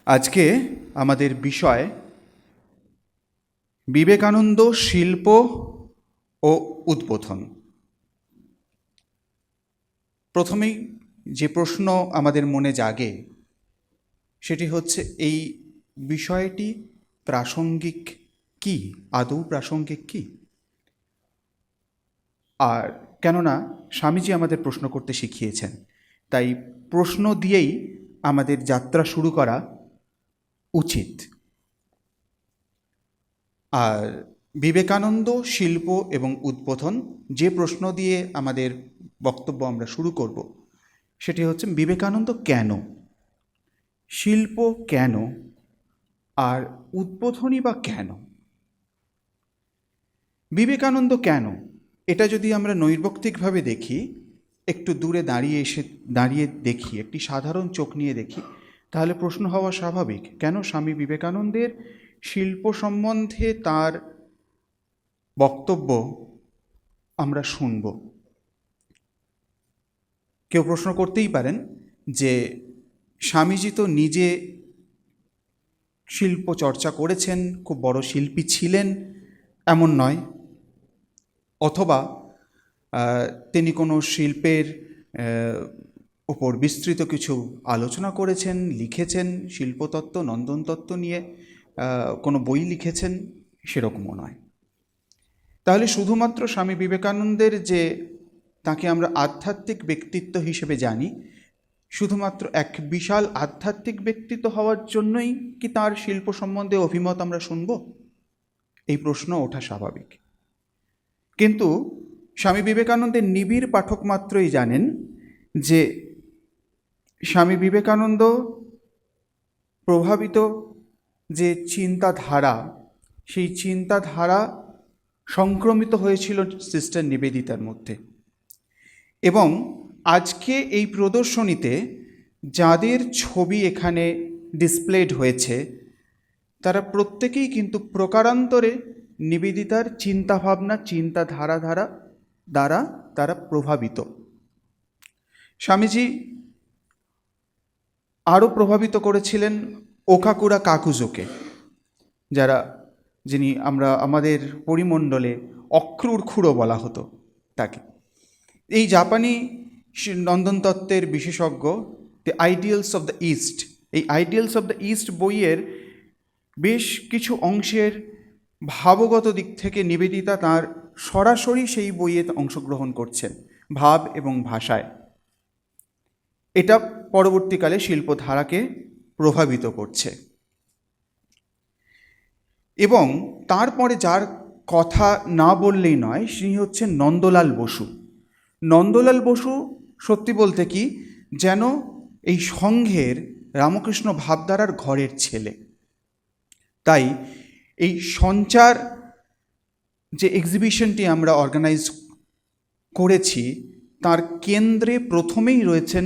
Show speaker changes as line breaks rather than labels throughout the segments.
আজকে আমাদের বিষয় বিবেকানন্দ শিল্প ও উদ্বোধন। প্রথমেই যে প্রশ্ন আমাদের মনে জাগে সেটি হচ্ছে, এই বিষয়টি প্রাসঙ্গিক কি? আদৌ প্রাসঙ্গিক কি? আর কেননা স্বামীজি আমাদের প্রশ্ন করতে শিখিয়েছেন, তাই প্রশ্ন দিয়েই আমাদের যাত্রা শুরু করা উচিত। আর বিবেকানন্দ শিল্প এবং উদ্বোধন, যে প্রশ্ন দিয়ে আমাদের বক্তব্য আমরা শুরু করব সেটি হচ্ছে, বিবেকানন্দ কেন, শিল্প কেন, আর উদ্বোধনই বা কেন? বিবেকানন্দ কেন, এটা যদি আমরা নৈর্ব্যক্তিকভাবে দেখি, একটু দূরে দাঁড়িয়ে দেখি, একটি সাধারণ চোখ নিয়ে দেখি, তাহলে প্রশ্ন হওয়া স্বাভাবিক, কেন স্বামী বিবেকানন্দের শিল্প সম্বন্ধে তার বক্তব্য আমরা শুনব? কেউ প্রশ্ন করতেই পারেন যে স্বামীজি তো নিজে শিল্প চর্চা করেছেন, খুব বড় শিল্পী ছিলেন এমন নয়, অথবা তিনি কোনো শিল্পের ওপর বিস্তৃত কিছু আলোচনা করেছেন, লিখেছেন, শিল্পতত্ত্ব নন্দনতত্ত্ব নিয়ে কোনো বই লিখেছেন, সেরকমও নয়। তাহলে শুধুমাত্র স্বামী বিবেকানন্দের যে তাকে আমরা আধ্যাত্মিক ব্যক্তিত্ব হিসেবে জানি, শুধুমাত্র এক বিশাল আধ্যাত্মিক ব্যক্তিত্ব হওয়ার জন্যই কি তার শিল্প সম্বন্ধে অভিমত আমরা শুনব? এই প্রশ্ন ওঠা স্বাভাবিক। কিন্তু স্বামী বিবেকানন্দের নিবিড় পাঠক মাত্রই জানেন যে স্বামী বিবেকানন্দ প্রভাবিত যে চিন্তাধারা, সেই চিন্তাধারা সংক্রমিত হয়েছিল সিস্টার নিবেদিতার মধ্যে। এবং আজকে এই প্রদর্শনীতে যাদের ছবি এখানে ডিসপ্লেড হয়েছে, তারা প্রত্যেকেই কিন্তু প্রকারান্তরে নিবেদিতার চিন্তাভাবনা, চিন্তাধারা দ্বারা তারা প্রভাবিত। স্বামীজি আরও প্রভাবিত করেছিলেন ওকাকুরা কাকুজোকে, যিনি আমাদের পরিমণ্ডলে অক্রূর খুড়ো বলা হতো তাকে। এই জাপানি নন্দনতত্ত্বের বিশেষজ্ঞ, the ideals of the east, এই আইডিয়ালস অফ দ্য ইস্ট বইয়ের বেশ কিছু অংশের ভাবগত দিক থেকে নিবেদিতা তার সরাসরি সেই বইয়ে অংশগ্রহণ করছেন, ভাব এবং ভাষায়। এটা পরবর্তীকালে শিল্পধারাকে প্রভাবিত করছে। এবং তারপরে যার কথা না বললেই নয়, তিনি হচ্ছেন নন্দলাল বসু। নন্দলাল বসু সত্যি বলতে কি যেন এই সংঘের রামকৃষ্ণ ভাবধারার ঘরের ছেলে। তাই এই সঞ্চার যে এক্সিবিশনটি আমরা অর্গানাইজ করেছি, তার কেন্দ্রে প্রথমেই রয়েছেন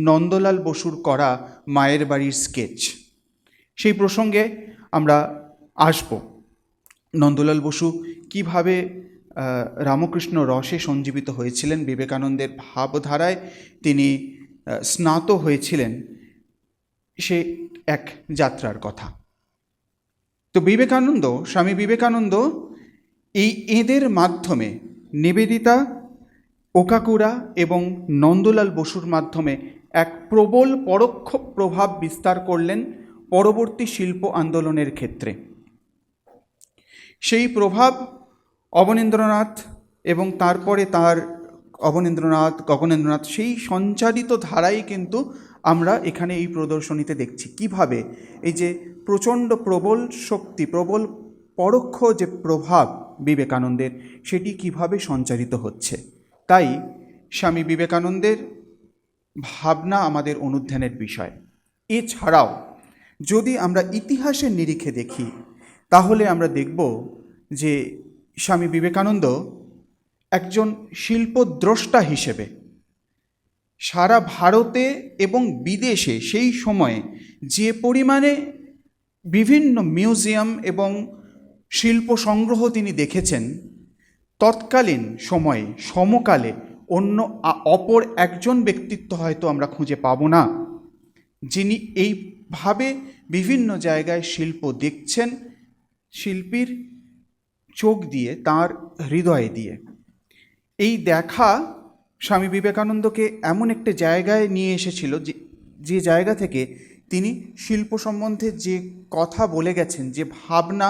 নন্দলাল বসুর করা মায়ের বাড়ির স্কেচ। সেই প্রসঙ্গে আমরা আসব। নন্দলাল বসু কিভাবে রামকৃষ্ণ রসে সঞ্জীবিত হয়েছিলেন, বিবেকানন্দের ভাবধারায় তিনি স্নাত হয়েছিলেন, সে এক যাত্রার কথা। তো স্বামী বিবেকানন্দ এদের মাধ্যমে, নিবেদিতা, ওকাকুরা এবং নন্দলাল বসুর মাধ্যমে এক প্রবল পরোক্ষ প্রভাব বিস্তার করলেন পরবর্তী শিল্প আন্দোলনের ক্ষেত্রে। সেই প্রভাব অবনীন্দ্রনাথ এবং তারপরে তার গগনেন্দ্রনাথ সেই সঞ্চারিত ধারাই কিন্তু আমরা এখানে এই প্রদর্শনীতে দেখছি, কিভাবে এই যে প্রচণ্ড প্রবল শক্তি, প্রবল পরোক্ষ যে প্রভাব বিবেকানন্দের, সেটি কিভাবে সঞ্চারিত হচ্ছে। তাই স্বামী বিবেকানন্দের ভাবনা আমাদের অনুধ্যানের বিষয়। এছাড়াও যদি আমরা ইতিহাসের নিরিখে দেখি, তাহলে আমরা দেখব যে স্বামী বিবেকানন্দ একজন শিল্পদ্রষ্টা হিসেবে সারা ভারতে এবং বিদেশে সেই সময়ে যে পরিমাণে বিভিন্ন মিউজিয়াম এবং শিল্প সংগ্রহ তিনি দেখেছেন, তৎকালীন সময়ে সমকালে অপর একজন ব্যক্তিত্ব হয়তো আমরা খুঁজে পাব না, যিনি এই বিভিন্নভাবে বিভিন্ন জায়গায় শিল্প দেখছেন শিল্পীর চোখ দিয়ে, তার হৃদয় দিয়ে। এই দেখা স্বামী বিবেকানন্দকে এমন একটা জায়গায় নিয়ে এসেছিল যে জায়গা থেকে তিনি শিল্প সম্বন্ধে যে কথা বলে গেছেন, যে ভাবনা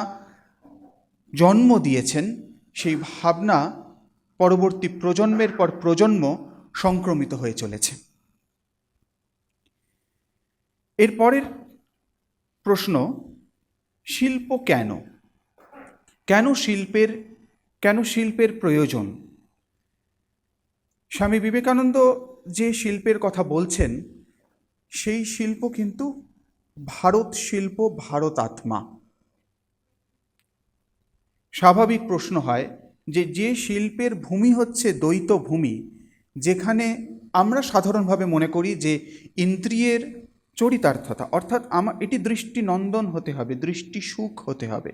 জন্ম দিয়েছেন, সেই ভাবনা পরবর্তী প্রজন্মের পর প্রজন্ম সংক্রমিত হয়ে চলেছে। এরপরের প্রশ্ন, শিল্প কেন? কেন শিল্পের প্রয়োজন? স্বামী বিবেকানন্দ যে শিল্পের কথা বলছেন সেই শিল্প কিন্তু ভারত শিল্প, ভারত আত্মা। স্বাভাবিক প্রশ্ন হয় যে শিল্পের ভূমি হচ্ছে দ্বৈত ভূমি, যেখানে আমরা সাধারণভাবে মনে করি যে ইন্দ্রিয়ের চরিতার্থতা, অর্থাৎ এটি দৃষ্টিনন্দন হতে হবে, দৃষ্টি সুখ হতে হবে।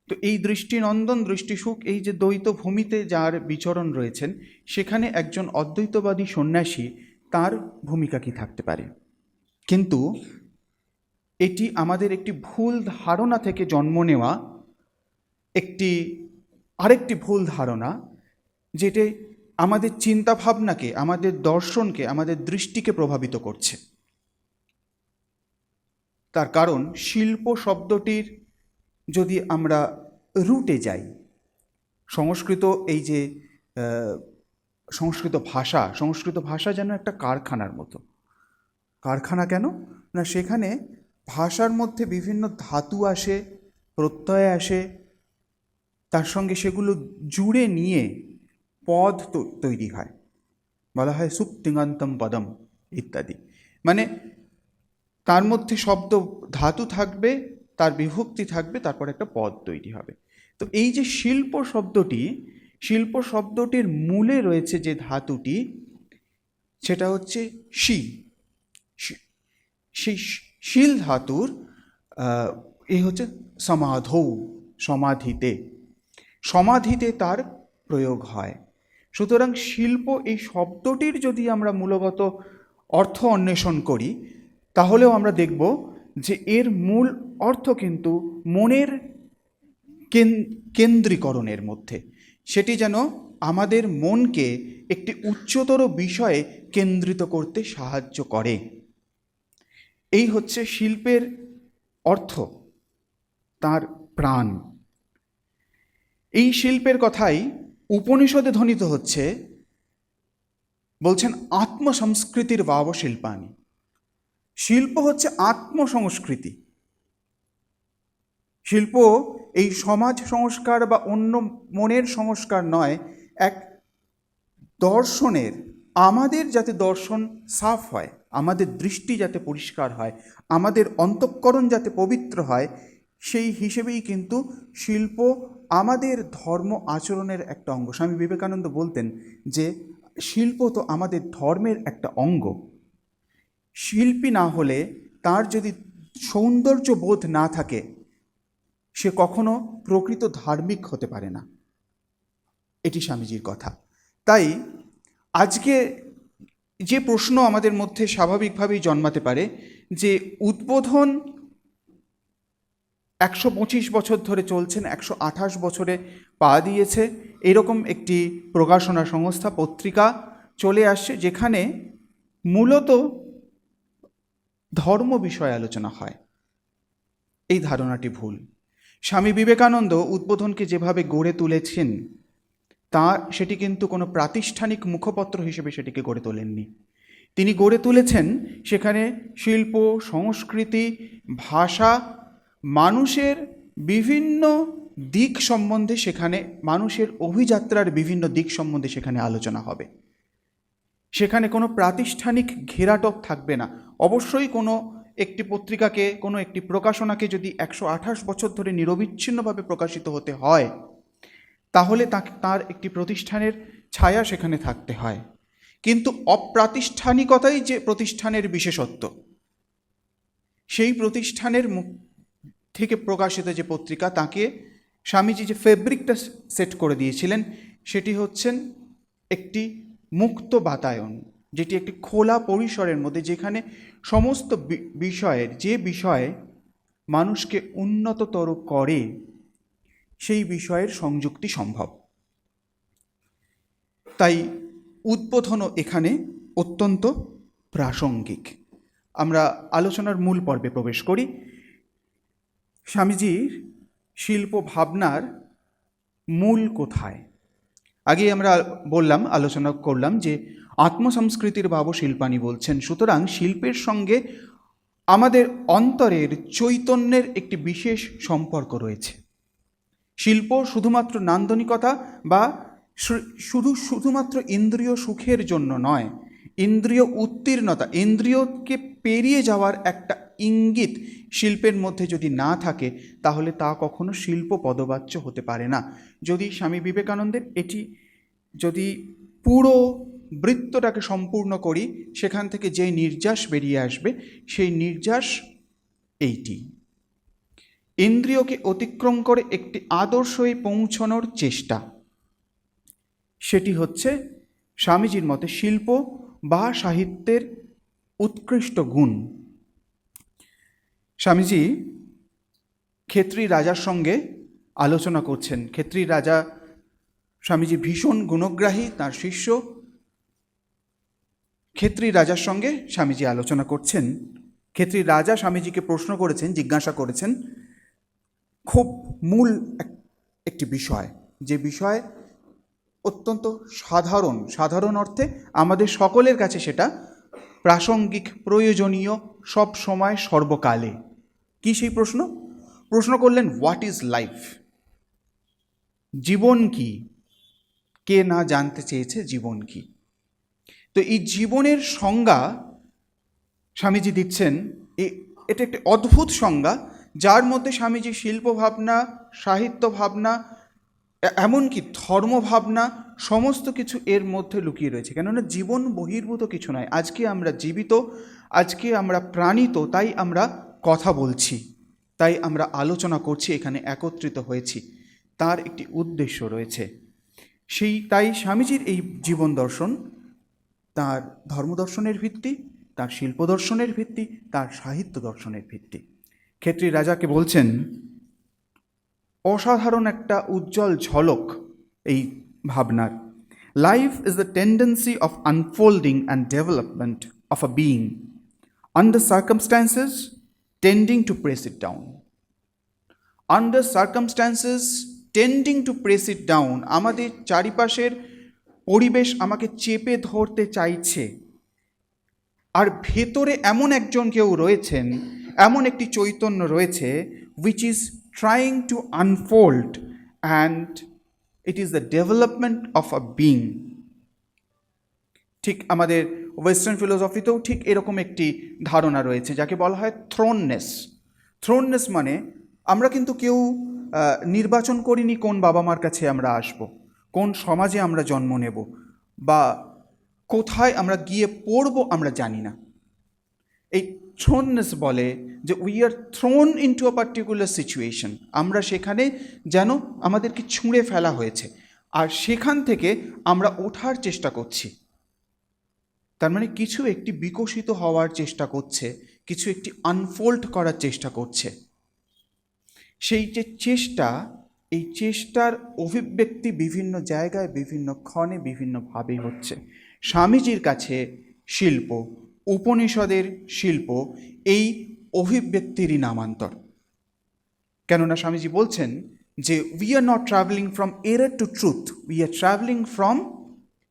তো এই দৃষ্টিনন্দন, দৃষ্টি সুখ, এই যে দ্বৈত ভূমিতে যার বিচরণ রয়েছেন, সেখানে একজন অদ্বৈতবাদী সন্ন্যাসী তার ভূমিকা কি থাকতে পারে? কিন্তু এটি আমাদের একটি ভুল ধারণা থেকে জন্ম নেওয়া আরেকটি ভুল ধারণা, যেটি আমাদের চিন্তাভাবনাকে, আমাদের দর্শনকে, আমাদের দৃষ্টিকে প্রভাবিত করছে। তার কারণ, শিল্প শব্দটির যদি আমরা রুটে যাই, সংস্কৃত ভাষা যেন একটা কারখানার মতো। কারখানা কেন না, সেখানে ভাষার মধ্যে বিভিন্ন ধাতু আসে, প্রত্যয় আসে, তার সঙ্গে সেগুলো জুড়ে নিয়ে পদ তৈরি হয়। বলা হয় সুপ্তিঙ্গান্তম পদম ইত্যাদি। মানে তার মধ্যে শব্দ ধাতু থাকবে, তার বিভক্তি থাকবে, তারপর একটা পদ তৈরি হবে। তো এই যে শিল্প শব্দটির মূলে রয়েছে যে ধাতুটি, সেটা হচ্ছে সেই শিল ধাতুর এই হচ্ছে সমাধৌ, সমাধিতে তার প্রয়োগ হয়। সুতরাং শিল্প এই শব্দটির যদি আমরা মূলগত অর্থ অন্বেষণ করি, তাহলেও আমরা দেখব যে এর মূল অর্থ কিন্তু মনের কেন্দ্রীকরণের মধ্যে। সেটি যেন আমাদের মনকে একটি উচ্চতর বিষয়ে কেন্দ্রিত করতে সাহায্য করে। এই হচ্ছে শিল্পের অর্থ, তার প্রাণ। এই শিল্পের কথাই উপনিষদে ধ্বনিত হচ্ছে, বলছেন আত্মসংস্কৃতির ভাব শিল্পানি। শিল্প হচ্ছে আত্মসংস্কৃতি। শিল্প এই সমাজ সংস্কার বা অন্য মনের সংস্কার নয়, এক দর্শনের, আমাদের যাতে দর্শন সাফ হয়, আমাদের দৃষ্টি যাতে পরিষ্কার হয়, আমাদের অন্তঃকরণ যাতে পবিত্র হয়, সেই হিসেবেই কিন্তু শিল্প আমাদের ধর্ম আচরণের একটা অঙ্গ। স্বামী বিবেকানন্দ বলতেন যে শিল্প তো আমাদের ধর্মের একটা অঙ্গ। শিল্পী না হলে, তার যদি সৌন্দর্য বোধ না থাকে, সে কখনো প্রকৃত ধার্মিক হতে পারে না। এটি স্বামীজির কথা। তাই আজকে যে প্রশ্ন আমাদের মধ্যে স্বাভাবিকভাবেই জন্মাতে পারে, যে উদ্বোধন 125 বছর ধরে চলছেন, 128 বছরে পা দিয়েছে, এরকম একটি প্রকাশনা সংস্থা, পত্রিকা চলে আসছে, যেখানে মূলত ধর্ম বিষয়ে আলোচনা হয়। এই ধারণাটি ভুল। স্বামী বিবেকানন্দ উদ্বোধনকে যেভাবে গড়ে তুলেছেন, সেটি কিন্তু কোনো প্রাতিষ্ঠানিক মুখপত্র হিসেবে সেটিকে গড়ে তোলেননি। তিনি গড়ে তুলেছেন সেখানে শিল্প, সংস্কৃতি, ভাষা, মানুষের বিভিন্ন দিক সম্বন্ধে, সেখানে মানুষের অভিযাত্রার বিভিন্ন দিক সম্বন্ধে সেখানে আলোচনা হবে। সেখানে কোনো প্রাতিষ্ঠানিক ঘেরাটোপ থাকবে না। অবশ্যই কোনো একটি পত্রিকাকে, কোনো একটি প্রকাশনাকে যদি 128 বছর ধরে নিরবিচ্ছিন্নভাবে প্রকাশিত হতে হয়, তাহলে তার একটি প্রতিষ্ঠানের ছায়া সেখানে থাকতে হয়। কিন্তু অপ্রাতিষ্ঠানিকতাই যে প্রতিষ্ঠানের বিশেষত্ব। সেই প্রতিষ্ঠানের থেকে প্রকাশিত যে পত্রিকা, তাকে স্বামীজি যে ফেব্রিকটা সেট করে দিয়েছিলেন, সেটি হচ্ছেন একটি মুক্ত বাতায়ন, যেটি একটি খোলা পরিসরের মধ্যে, যেখানে সমস্ত বিষয়ের যে বিষয়ে মানুষকে উন্নততর করে সেই বিষয়ের সংযুক্তি সম্ভব। তাই উদ্বোধনও এখানে অত্যন্ত প্রাসঙ্গিক। আমরা আলোচনার মূল পর্বে প্রবেশ করি। স্বামীজির শিল্প ভাবনার মূল কোথায়? আগে আমরা আলোচনা করলাম যে আত্মসংস্কৃতির ভাব শিল্পানি বলছেন, সুতরাং শিল্পের সঙ্গে আমাদের অন্তরের চৈতন্যের একটি বিশেষ সম্পর্ক রয়েছে। শিল্প শুধুমাত্র নান্দনিকতা বা শুধুমাত্র ইন্দ্রিয় সুখের জন্য নয়, ইন্দ্রিয় উত্তীর্ণতা, ইন্দ্রিয়কে পেরিয়ে যাওয়ার একটা ইঙ্গিত শিল্পের মধ্যে যদি না থাকে, তাহলে তা কখনো শিল্প পদবাচ্য হতে পারে না। যদি স্বামী বিবেকানন্দের এটি যদি পুরো বৃত্তটাকে সম্পূর্ণ করি, সেখান থেকে যে নির্যাস বেরিয়ে আসবে, সেই নির্যাস এইটি: ইন্দ্রিয়কে অতিক্রম করে একটি আদর্শে পৌঁছানোর চেষ্টা। সেটি হচ্ছে স্বামীজির মতে শিল্প বা সাহিত্যের উৎকৃষ্ট গুণ। স্বামীজি ক্ষেত্রী রাজার সঙ্গে আলোচনা করছেন। ক্ষেত্রী রাজা স্বামীজি ভীষণ গুণগ্রাহী, তার শিষ্য। ক্ষেত্রী রাজার সঙ্গে স্বামীজি আলোচনা করছেন। ক্ষেত্রী রাজা স্বামীজিকে প্রশ্ন করেছেন, জিজ্ঞাসা করেছেন খুব মূল একটি বিষয়, যে বিষয় অত্যন্ত সাধারণ অর্থে আমাদের সকলের কাছে সেটা প্রাসঙ্গিক, প্রয়োজনীয়, সব সময় সর্বকালে। কি সেই প্রশ্ন? প্রশ্ন করলেন, হোয়াট ইজ লাইফ? জীবন কি? কে না জানতে চেয়েছে জীবন কি? তো এই জীবনের সংজ্ঞা স্বামীজি দিচ্ছেন। এটা একটি অদ্ভুত সংজ্ঞা, যার মধ্যে স্বামীজি শিল্প ভাবনা, সাহিত্য ভাবনা, এমনকি ধর্ম ভাবনা, সমস্ত কিছু এর মধ্যে লুকিয়ে রয়েছে। কেননা জীবন বহির্ভূত কিছু নয়। আজকে আমরা জীবিত, আজকে আমরা প্রাণিত, তাই আমরা কথা বলছি, তাই আমরা আলোচনা করছি, এখানে একত্রিত হয়েছি। তার একটি উদ্দেশ্য রয়েছে। তাই স্বামীজির এই জীবন দর্শন তার ধর্মদর্শনের ভিত্তি, তার শিল্প দর্শনের ভিত্তি, তার সাহিত্য দর্শনের ভিত্তি। ক্ষেত্রী রাজাকে বলছেন, অসাধারণ একটা উজ্জ্বল ঝলক এই ভাবনার। Life is the tendency of unfolding and development of a being under circumstances tending to press it down. Under circumstances tending to press it down. আমাদের চারিপাশের পরিবেশ আমাকে চেপে ধরতে চাইছে, আর ভেতরে এমন একজন কেউ রয়েছেন, এমন একটি চৈতন্য রয়েছে, which is trying to unfold, and it is the development of a being. ঠিক আমাদের ওয়েস্টার্ন ফিলোসফিতেও ঠিক এরকম একটি ধারণা রয়েছে, যাকে বলা হয় থ্রোননেস। থ্রোননেস মানে আমরা কিন্তু কেউ নির্বাচন করিনি কোন বাবা মার কাছে আমরা আসব, কোন সমাজে আমরা জন্ম নেব, বা কোথায় আমরা গিয়ে পড়ব আমরা জানি না। এই থ্রোননেস বলে যে we are thrown into a particular situation. আমরা সেখানে যেন আমাদেরকে ছুঁড়ে ফেলা হয়েছে, আর সেখান থেকে আমরা ওঠার চেষ্টা করছি। তার মানে কিছু একটি বিকশিত হওয়ার চেষ্টা করছে, কিছু একটি আনফোল্ড করার চেষ্টা করছে। সেই যে চেষ্টা, এই চেষ্টার অভিব্যক্তি বিভিন্ন জায়গায়, বিভিন্ন ক্ষণে, বিভিন্নভাবেই হচ্ছে। স্বামীজির কাছে শিল্প, উপনিষদের শিল্প, এই অভিব্যক্তিরই নামান্তর। কেননা স্বামীজি বলছেন যে we are not travelling from error to truth, we are travelling from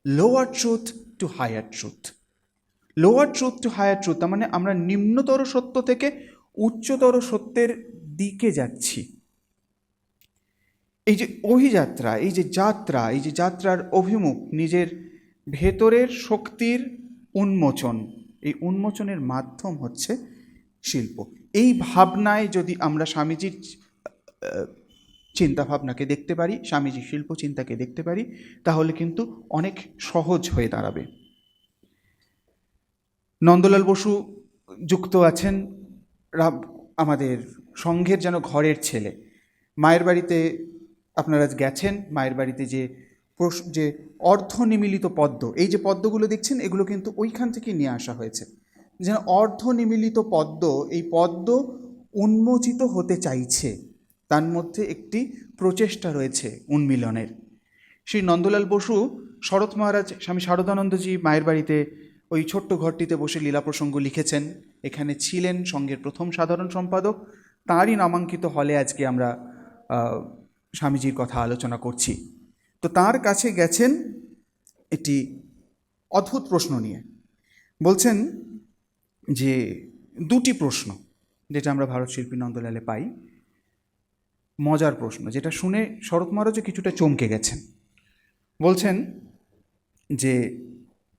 lower truth to higher truth. Lower truth to higher truth, তার মানে আমরা নিম্নতর সত্য থেকে উচ্চতর সত্যের দিকে যাচ্ছি। এই যে অভিযাত্রা, এই যে যাত্রা, এই যে যাত্রার অভিমুখ, নিজের ভেতরের শক্তির উন্মোচন, এই উন্মোচনের মাধ্যম হচ্ছে শিল্প। এই ভাবনায় যদি আমরা স্বামীজির চিন্তাভাবনাকে দেখতে পারি, স্বামীজির শিল্প চিন্তাকে দেখতে পারি, তাহলে কিন্তু অনেক সহজ হয়ে দাঁড়াবে। নন্দলাল বসু যুক্ত আছেন আমাদের সংঘের যেন ঘরের ছেলে। মায়ের বাড়িতে আপনারা গেছেন, মায়ের বাড়িতে যে যে অর্ধনিমিলিত পদ্ম, এই যে পদ্মগুলো দেখছেন এগুলো কিন্তু ওইখান থেকে নিয়ে আসা হয়েছে। যেন অর্ধনিমিলিত পদ্ম, এই পদ্ম উন্মোচিত হতে চাইছে, তার মধ্যে একটি প্রচেষ্টা রয়েছে উন্মিলনের। শ্রী নন্দলাল বসু শরৎ মহারাজ স্বামী শারদানন্দজি মায়ের বাড়িতে ওই ছোট্ট ঘরটিতে বসে লীলা প্রসঙ্গ লিখেছেন, এখানে ছিলেন সঙ্গের প্রথম সাধারণ সম্পাদক, তাঁরই নামাঙ্কিত হলে আজকে আমরা স্বামীজির কথা আলোচনা করছি। তো তার কাছে গেছেন একটি অদ্ভুত প্রশ্ন নিয়ে, বলছেন যে দুটি প্রশ্ন যেটা আমরা ভারত শিল্পী নন্দলালে পাই, মজার প্রশ্ন, যেটা শুনে শরৎ মহারাজও কিছুটা চমকে গেছেন। বলছেন যে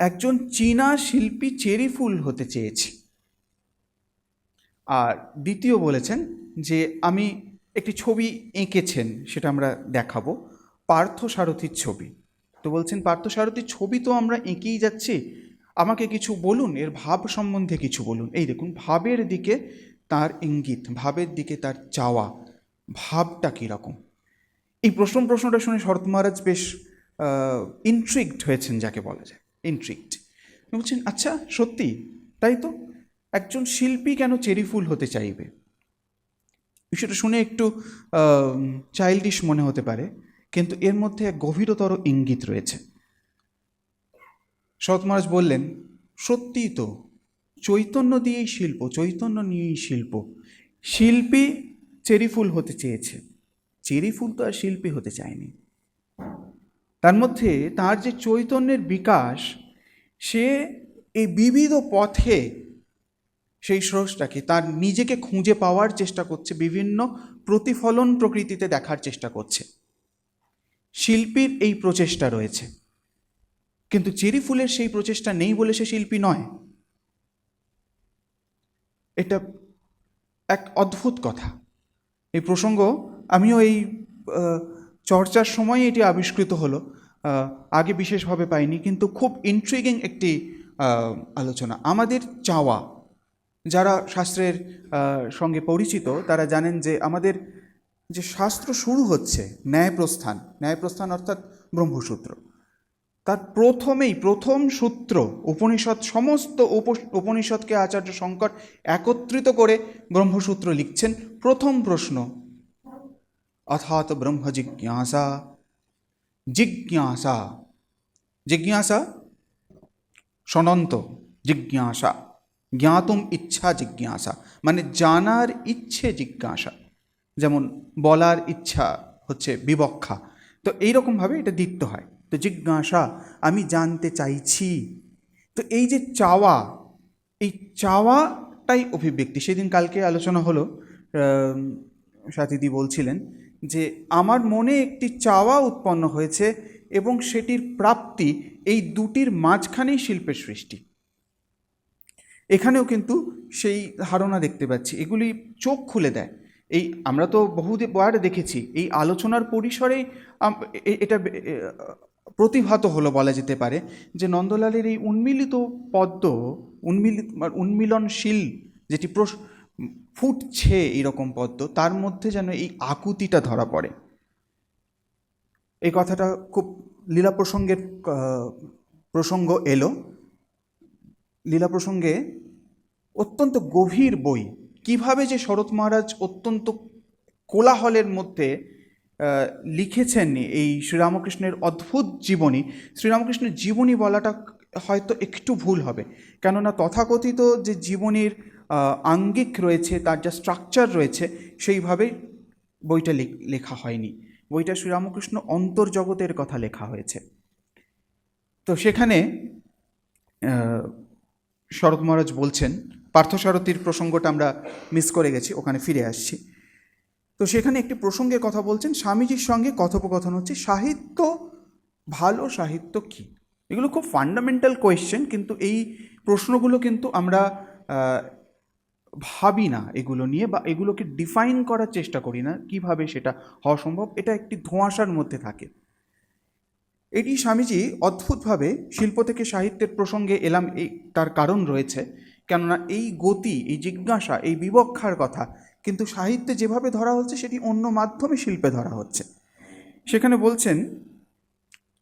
একজন চীনা শিল্পী চেরি ফুল হতে চেয়েছে, আর দ্বিতীয় বলেছেন যে আমি একটি ছবি এঁকেছেন, সেটা আমরা দেখাবো, পার্থসারথীর ছবি। তো বলছেন পার্থসারথীর ছবি তো আমরা এঁকেই যাচ্ছি, আমাকে কিছু বলুন, এর ভাব সম্বন্ধে কিছু বলুন। এই দেখুন, ভাবের দিকে তার ইঙ্গিত, ভাবের দিকে তার চাওয়া, ভাবটা কীরকম। এই প্রশ্নটা শুনে শরৎ মহারাজ বেশ ইন্ট্রিগড হয়েছেন, যাকে বলা যায় ইন্ট্রিগড। বলছেন আচ্ছা সত্যি তাই তো, একজন শিল্পী কেন চেরি ফুল হতে চাইবে? বিষয়টা শুনে একটু চাইল্ডিশ মনে হতে পারে, কিন্তু এর মধ্যে এক গভীরতর ইঙ্গিত রয়েছে। শরৎ মহারাজ বললেন সত্যিই তো, চৈতন্য দিয়েই শিল্প, চৈতন্য নিয়েই শিল্প। শিল্পী চেরি ফুল হতে চেয়েছে, চেরি ফুল তো আর শিল্পী হতে চায়নি। তার মধ্যে তার যে চৈতন্যের বিকাশ, সে এই বিবিধ পথে সেই স্রষ্টাকে, তার নিজেকে খুঁজে পাওয়ার চেষ্টা করছে, বিভিন্ন প্রতিফলন প্রকৃতিতে দেখার চেষ্টা করছে। শিল্পীর এই প্রচেষ্টা রয়েছে, কিন্তু চেরি ফুলের সেই প্রচেষ্টা নেই বলে সে শিল্পী নয়। এটা এক অদ্ভুত কথা। এই প্রসঙ্গ আমিও এই চর্চার সময় এটি আবিষ্কৃত হলো, আগে বিশেষভাবে পাইনি, কিন্তু খুব ইন্ট্রিগিং একটি আলোচনা। আমাদের চাওয়া, যারা শাস্ত্রের সঙ্গে পরিচিত তারা জানেন যে আমাদের যে শাস্ত্র শুরু হচ্ছে ন্যায়প্রস্থান অর্থাৎ ব্রহ্মসূত্র, তার প্রথম সূত্র উপনিষদ, সমস্ত উপনিষদকে আচার্য শঙ্কর একত্রিত করে ব্রহ্মসূত্র লিখছেন। প্রথম প্রশ্ন অথাৎ ব্রহ্ম জিজ্ঞাসা, জিজ্ঞাসা জিজ্ঞাসা সনন্ত জিজ্ঞাসা, জ্ঞাতুম ইচ্ছা জিজ্ঞাসা, মানে জানার ইচ্ছে জিজ্ঞাসা, যেমন বলার ইচ্ছা হচ্ছে বিবক্ষা, তো এইরকমভাবে এটা দিতে হয়। তো জিজ্ঞাসা, আমি জানতে চাইছি। তো এই যে চাওয়া, এই চাওয়াটাই অভিব্যক্তি। সেদিন কালকে আলোচনা হলো, সাথীদি বলছিলেন যে আমার মনে একটি চাওয়া উৎপন্ন হয়েছে এবং সেটির প্রাপ্তি, এই দুটির মাঝখানেই শিল্পের সৃষ্টি। এখানেও কিন্তু সেই ধারণা দেখতে পাচ্ছি, এগুলি চোখ খুলে দেয়। এই আমরা তো বহুবার দেখেছি, এই আলোচনার পরিসরে এটা প্রতিভাত হলো বলা যেতে পারে, যে নন্দলালের এই উন্মিলিত পদ্ম, উন্মিলনশীল যেটি ফুটছে এইরকম পদ্ম, তার মধ্যে যেন এই আকুতিটা ধরা পড়ে। এই কথাটা খুব লীলা প্রসঙ্গের প্রসঙ্গ এলো। লীলা প্রসঙ্গে অত্যন্ত গভীর বই, কিভাবে যে শরৎ মহারাজ অত্যন্ত কোলাহলের মধ্যে লিখেছেন এই শ্রীরামকৃষ্ণের অদ্ভুত জীবনী। শ্রীরামকৃষ্ণের জীবনী বলাটা হয়তো একটু ভুল হবে, কেননা তথাকথিত যে জীবনীর আঙ্গিক রয়েছে, তার যা স্ট্রাকচার রয়েছে, সেইভাবে বইটা লেখা হয়নি। বইটা শ্রীরামকৃষ্ণ অন্তর্জগতের কথা লেখা হয়েছে। তো সেখানে শরৎ মহারাজ বলছেন, পার্থসারথীর প্রসঙ্গটা আমরা মিস করে গেছি, ওখানে ফিরে আসছি। তো সেখানে একটি প্রসঙ্গের কথা বলছেন, স্বামীজির সঙ্গে কথোপকথন হচ্ছে, সাহিত্য, ভালো সাহিত্য কী? এগুলো খুব ফান্ডামেন্টাল কোয়েশ্চেন, কিন্তু এই প্রশ্নগুলো কিন্তু আমরা ভাবি না এগুলো নিয়ে, বা এগুলোকে ডিফাইন করার চেষ্টা করি না, কিভাবে সেটা হওয়া সম্ভব। এটা একটি ধোঁয়াশার মধ্যে থাকে। এটি স্বামীজি অদ্ভুতভাবে শিল্প থেকে সাহিত্যের প্রসঙ্গে এলাম, এই তার কারণ রয়েছে, কেননা এই গতি, এই জিজ্ঞাসা, এই বিবক্ষার কথা কিন্তু সাহিত্যে যেভাবে ধরা হচ্ছে সেটি অন্য মাধ্যমে শিল্পে ধরা হচ্ছে। সেখানে বলছেন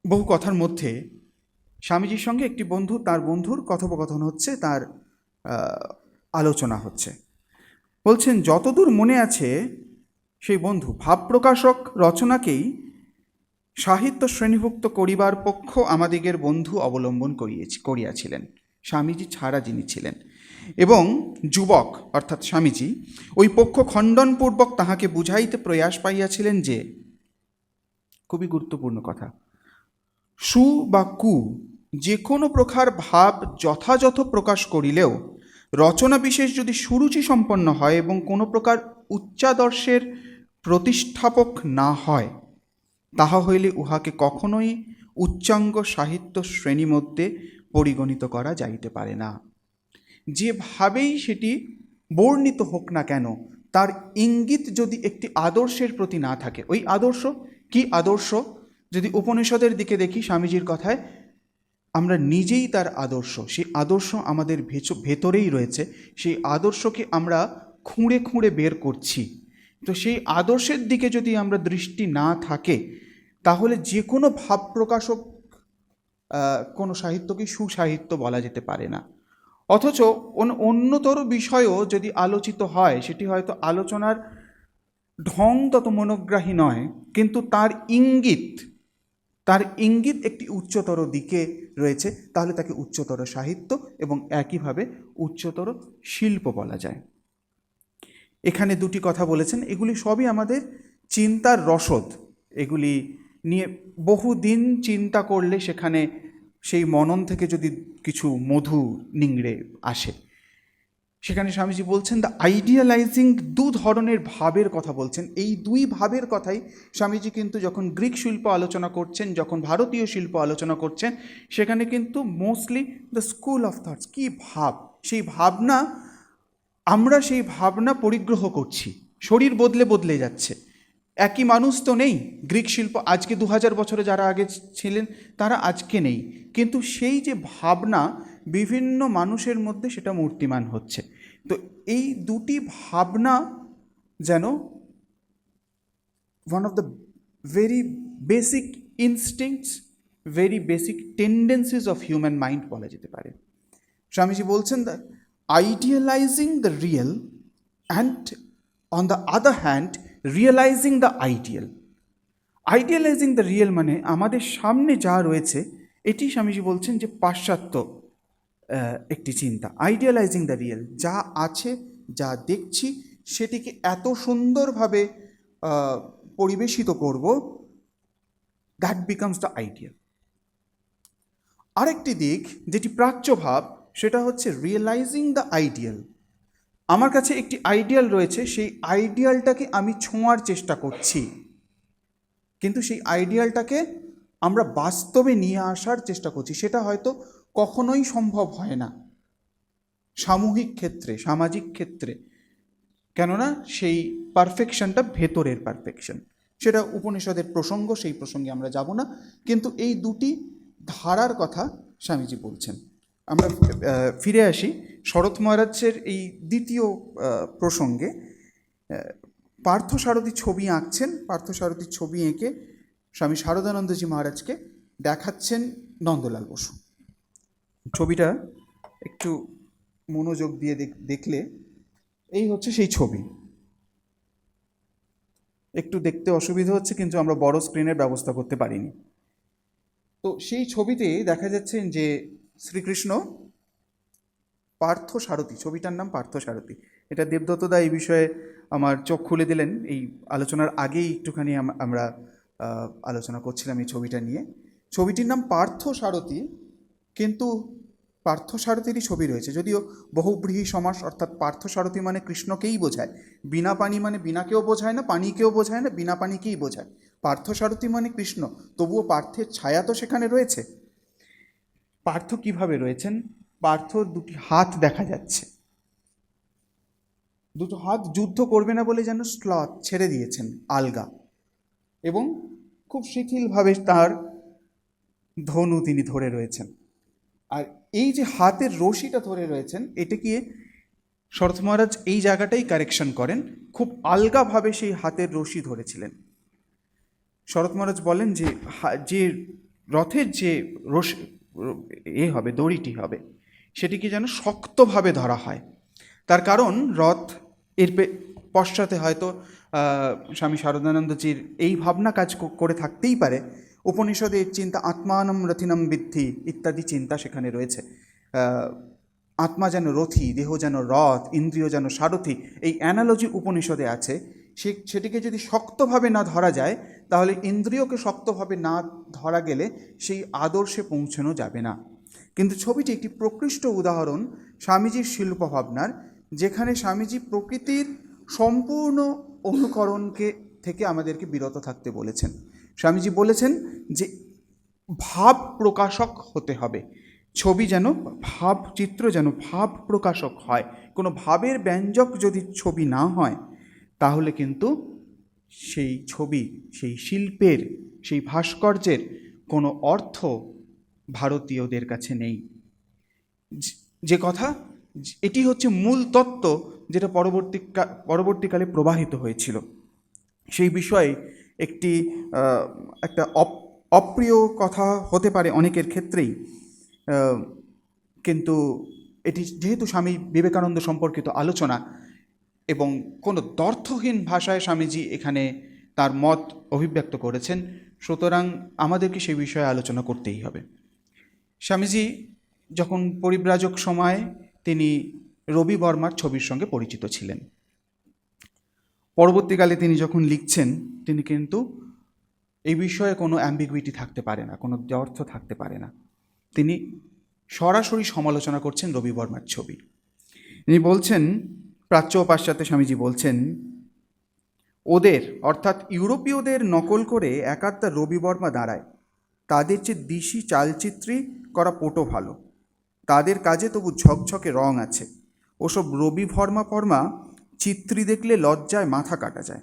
বহু কথার মধ্যে স্বামীজির সঙ্গে একটি বন্ধু, তার বন্ধুর কথোপকথন হচ্ছে, তার আলোচনা হচ্ছে। বলছেন, যতদূর মনে আছে সেই বন্ধু ভাবপ্রকাশক রচনাকেই সাহিত্য শ্রেণীভুক্ত করিবার পক্ষ আমাদিগের বন্ধু অবলম্বন করিয়াছিলেন, স্বামীজি ছাড়া যিনি ছিলেন, এবং যুবক অর্থাৎ স্বামীজি ওই পক্ষ খণ্ডনপূর্বক তাহাকে বুঝাইতে প্রয়াস পাইয়াছিলেন যে, খুবই গুরুত্বপূর্ণ কথা, সু বা কু যে কোনো প্রকার ভাব যথাযথ প্রকাশ করিলেও রচনা বিশেষ যদি সুরুচি সম্পন্ন হয় এবং কোনো প্রকার উচ্চাদর্শের প্রতিষ্ঠাপক না হয়, তাহা হইলে উহাকে কখনোই উচ্চাঙ্গ সাহিত্য শ্রেণী মধ্যে পরিগণিত করা যাইতে পারে না। যেভাবেই সেটি বর্ণিত হোক না কেন, তার ইঙ্গিত যদি একটি আদর্শের প্রতি না থাকে, ওই আদর্শ কি আদর্শ? যদি উপনিষদের দিকে দেখি, স্বামীজির কথায় আমরা নিজেই তার আদর্শ, সেই আদর্শ আমাদের ভেতরেই রয়েছে, সেই আদর্শকে আমরা খুঁড়ে খুঁড়ে বের করছি। তো সেই আদর্শের দিকে যদি আমরা দৃষ্টি না থাকে, তাহলে যে কোনো ভাব প্রকাশক কোনো সাহিত্যকেই সুসাহিত্য বলা যেতে পারে না। অথচ অন্যতর বিষয়ও যদি আলোচিত হয়, সেটি হয়তো আলোচনার ঢং তত মনোগ্রাহী নয়, কিন্তু তার ইঙ্গিত একটি উচ্চতর দিকে রয়েছে, তাহলে তাকে উচ্চতর সাহিত্য এবং একইভাবে উচ্চতর শিল্প বলা যায়। এখানে দুটি কথা বলেছেন, এগুলি সবই আমাদের চিন্তার রসদ। এগুলি নিয়ে বহুদিন চিন্তা করলে সেখানে সেই মনন থেকে যদি কিছু মধু নিংড়ে আসে। সেখানে স্বামীজি বলছেন দ্য আইডিয়ালাইজিং, দু ধরনের ভাবের কথা বলছেন। এই দুই ভাবের কথাই স্বামীজি কিন্তু যখন গ্রিক শিল্প আলোচনা করছেন, যখন ভারতীয় শিল্প আলোচনা করছেন, সেখানে কিন্তু mostly the school of thoughts, কি ভাব, সেই ভাবনা, আমরা সেই ভাবনা পরিগ্রহ করছি। শরীর বদলে বদলে যাচ্ছে, একই মানুষ তো নেই। গ্রিক শিল্প আজকে 2000 বছরে যারা আগে ছিলেন তারা আজকে নেই, কিন্তু সেই যে ভাবনা বিভিন্ন মানুষের মধ্যে সেটা মূর্তিমান হচ্ছে। তো এই দুটি ভাবনা যেন one of the very basic instincts, very basic tendencies of human mind বলা যেতে পারে। স্বামীজি বলছেন the idealising the real and on the other hand realising the ideal. Idealising the real মানে আমাদের সামনে যা রয়েছে, এটি স্বামীজি বলছেন যে পাশ্চাত্য একটি চিন্তা। আইডিয়ালাইজিং দ্য রিয়েল, যা আছে, যা দেখছি, সেটিকে এত সুন্দরভাবে পরিবেশিত করব, দ্যাট বিকামস দ্য আইডিয়াল। আরেকটি দিক যেটি প্রাচ্য ভাব, সেটা হচ্ছে রিয়েলাইজিং দ্য আইডিয়াল। আমার কাছে একটি আইডিয়াল রয়েছে, সেই আইডিয়ালটাকে আমি ছোঁয়ার চেষ্টা করছি, কিন্তু সেই আইডিয়ালটাকে আমরা বাস্তবে নিয়ে আসার চেষ্টা করছি। সেটা হয়তো কখনোই সম্ভব হয় না সামূহিক ক্ষেত্রে, সামাজিক ক্ষেত্রে, কেননা সেই পারফেকশনটা ভেতরের পারফেকশন। সেটা উপনিষদের প্রসঙ্গ, সেই প্রসঙ্গে আমরা যাব না, কিন্তু এই দুটি ধারার কথা স্বামীজি বলছেন। আমরা ফিরে আসি শরৎ মহারাজের এই দ্বিতীয় প্রসঙ্গে। পার্থসারথী ছবি আঁকছেন, পার্থসারথীর ছবি এঁকে স্বামী শারদানন্দজি মহারাজকে দেখাচ্ছেন নন্দলাল বসু। ছবিটা একটু মনোযোগ দিয়ে দেখলে এই হচ্ছে সেই ছবি। একটু দেখতে অসুবিধা হচ্ছে, কিন্তু আমরা বড় স্ক্রিনের ব্যবস্থা করতে পারিনি। তো সেই ছবিতে দেখা যাচ্ছে যে শ্রীকৃষ্ণ পার্থসারথী, ছবিটার নাম পার্থসারথী। এটা দেবদত্তদা এই বিষয়ে আমার চোখ খুলে দিলেন। এই আলোচনার আগেই একটুখানি আমরা আলোচনা করছিলাম এই ছবিটা নিয়ে। ছবিটির নাম পার্থসারথী, কিন্তু পার্থসারথীরই ছবি রয়েছে, যদিও বহুব্রীহি সমাস, অর্থাৎ পার্থসারথী মানে কৃষ্ণকেই বোঝায়। বিনা পানি মানে বিনাকেও বোঝায় না, পানিকেও বোঝায় না, বিনা পানিকেই বোঝায়। পার্থসারথী মানে কৃষ্ণ, তবুও পার্থের ছায়া তো সেখানে রয়েছে। পার্থ কিভাবে রয়েছেন? পার্থর দুটি হাত দেখা যাচ্ছে, দুটো হাত যুদ্ধ করবে না বলে যেন স্লথ ছেড়ে দিয়েছেন, আলগা, এবং খুব শিথিলভাবে তার ধনু তিনি ধরে রয়েছেন। আর এই যে হাতের রশিটা ধরে রয়েছেন, এটাকে শরৎ মহারাজ এই জায়গাটাই কারেকশন করেন, খুব আলগাভাবে সেই হাতের রশি ধরেছিলেন। শরৎ মহারাজ বলেন যে রথের যে হবে, দড়িটি হবে, সেটিকে যেন শক্তভাবে ধরা হয়। তার কারণ রথ এর পশ্চাতে হয়তো স্বামী শারদানন্দজির এই ভাবনা কাজ করে থাকতেই পারে। উপনিষদের চিন্তা আত্মানম রথিনম বিদ্ধি ইত্যাদি চিন্তা সেখানে রয়েছে। আত্মা যেন রথী, দেহ যেন রথ, ইন্দ্রিয় যেন সারথী, এই অ্যানালজি উপনিষদে আছে। সেটিকে যদি শক্তভাবে না ধরা যায়, তাহলে ইন্দ্রিয়কে শক্তভাবে না ধরা গেলে সেই আদর্শে পৌঁছানো যাবে না। কিন্তু ছবিটি একটি প্রকৃষ্ট উদাহরণ স্বামীজির শিল্পভাবনার, যেখানে স্বামীজি প্রকৃতির সম্পূর্ণ অনুকরণকে থেকে আমাদেরকে বিরত থাকতে বলেছেন। স্বামীজি বলেছেন যে ভাব প্রকাশক হতে হবে, ছবি যেন ভাব, চিত্র যেন ভাব প্রকাশক হয়। কোনো ভাবের ব্যঞ্জক যদি ছবি না হয়, তাহলে কিন্তু সেই ছবি, সেই শিল্পের, সেই ভাস্কর্যের কোনো অর্থ ভারতীয়দের কাছে নেই। যে কথা, এটি হচ্ছে মূল তত্ত্ব যেটা পরবর্তীকালে প্রবাহিত হয়েছিল। সেই বিষয়ে একটা অপ্রিয় কথা হতে পারে অনেকের ক্ষেত্রেই, কিন্তু এটি যেহেতু স্বামী বিবেকানন্দ সম্পর্কিত আলোচনা এবং কোনো দ্ব্যর্থহীন ভাষায় স্বামীজি এখানে তার মত অভিব্যক্ত করেছেন, সুতরাং আমাদেরকে সেই বিষয়ে আলোচনা করতেই হবে। স্বামীজি যখন পরিব্রাজক সময় তিনি রবি বর্মার ছবির সঙ্গে পরিচিত ছিলেন। পরবর্তীকালে তিনি যখন লিখছেন, তিনি কিন্তু এই বিষয়ে কোনো অ্যাম্বিগুইটি থাকতে পারে না, কোনো দ্ব্যর্থ থাকতে পারে না। তিনি সরাসরি সমালোচনা করছেন রবি বর্মার ছবি। তিনি বলছেন, প্রাচ্য ও পাশ্চাত্যে স্বামীজি বলছেন, ওদের অর্থাৎ ইউরোপীয়দের নকল করে একাত্তা রবি বর্মা দাঁড়ায়। তাদের চেয়ে দিশি চালচিত্রী করা পোটো ভালো, তাদের কাজে তবু ঝকঝকে রং আছে। ওসব রবি বর্মা চিত্রী দেখলে লজ্জায় মাথা কাটা যায়,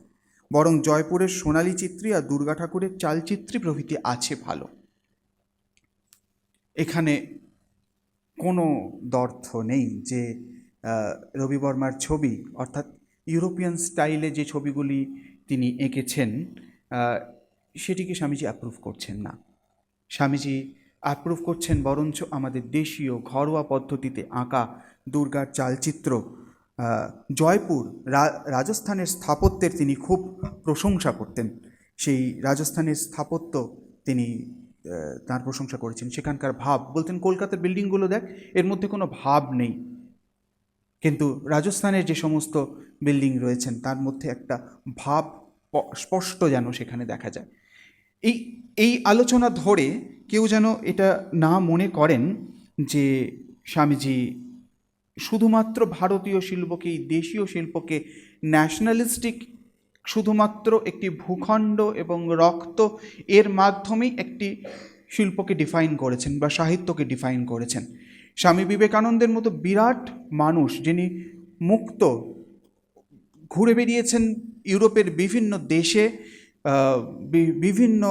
বরং জয়পুরের সোনালী চিত্রী আর দুর্গা ঠাকুরের চালচিত্রী প্রভৃতি আছে ভালো। এখানে কোনো দ্ব্যর্থ নেই যে রবি বর্মার ছবি, অর্থাৎ ইউরোপিয়ান স্টাইলে যে ছবিগুলি তিনি এঁকেছেন, সেটিকে স্বামীজি অ্যাপ্রুভ করছেন না। স্বামীজি অ্যাপ্রুভ করছেন বরঞ্চ আমাদের দেশীয় ঘরোয়া পদ্ধতিতে আঁকা দুর্গার চালচিত্র। জয়পুর, রাজস্থানের স্থাপত্যের তিনি খুব প্রশংসা করতেন। সেই রাজস্থানের স্থাপত্য তিনি তার প্রশংসা করেছেন। সেখানকার ভাব, বলতেন কলকাতার বিল্ডিংগুলো দেখ, এর মধ্যে কোনো ভাব নেই, কিন্তু রাজস্থানের যে সমস্ত বিল্ডিং রয়েছেন তার মধ্যে একটা ভাব স্পষ্ট যেন সেখানে দেখা যায়। এই আলোচনা ধরে কেউ যেন এটা না মনে করেন যে স্বামীজি শুধুমাত্র ভারতীয় শিল্পকে, এই দেশীয় শিল্পকে ন্যাশনালিস্টিক, শুধুমাত্র একটি ভূখণ্ড এবং রক্ত এর মাধ্যমেই একটি শিল্পকে ডিফাইন করেছেন বা সাহিত্যকে ডিফাইন করেছেন। স্বামী বিবেকানন্দের মতো বিরাট মানুষ, যিনি মুক্ত ঘুরে বেরিয়েছেন ইউরোপের বিভিন্ন দেশে, বিভিন্ন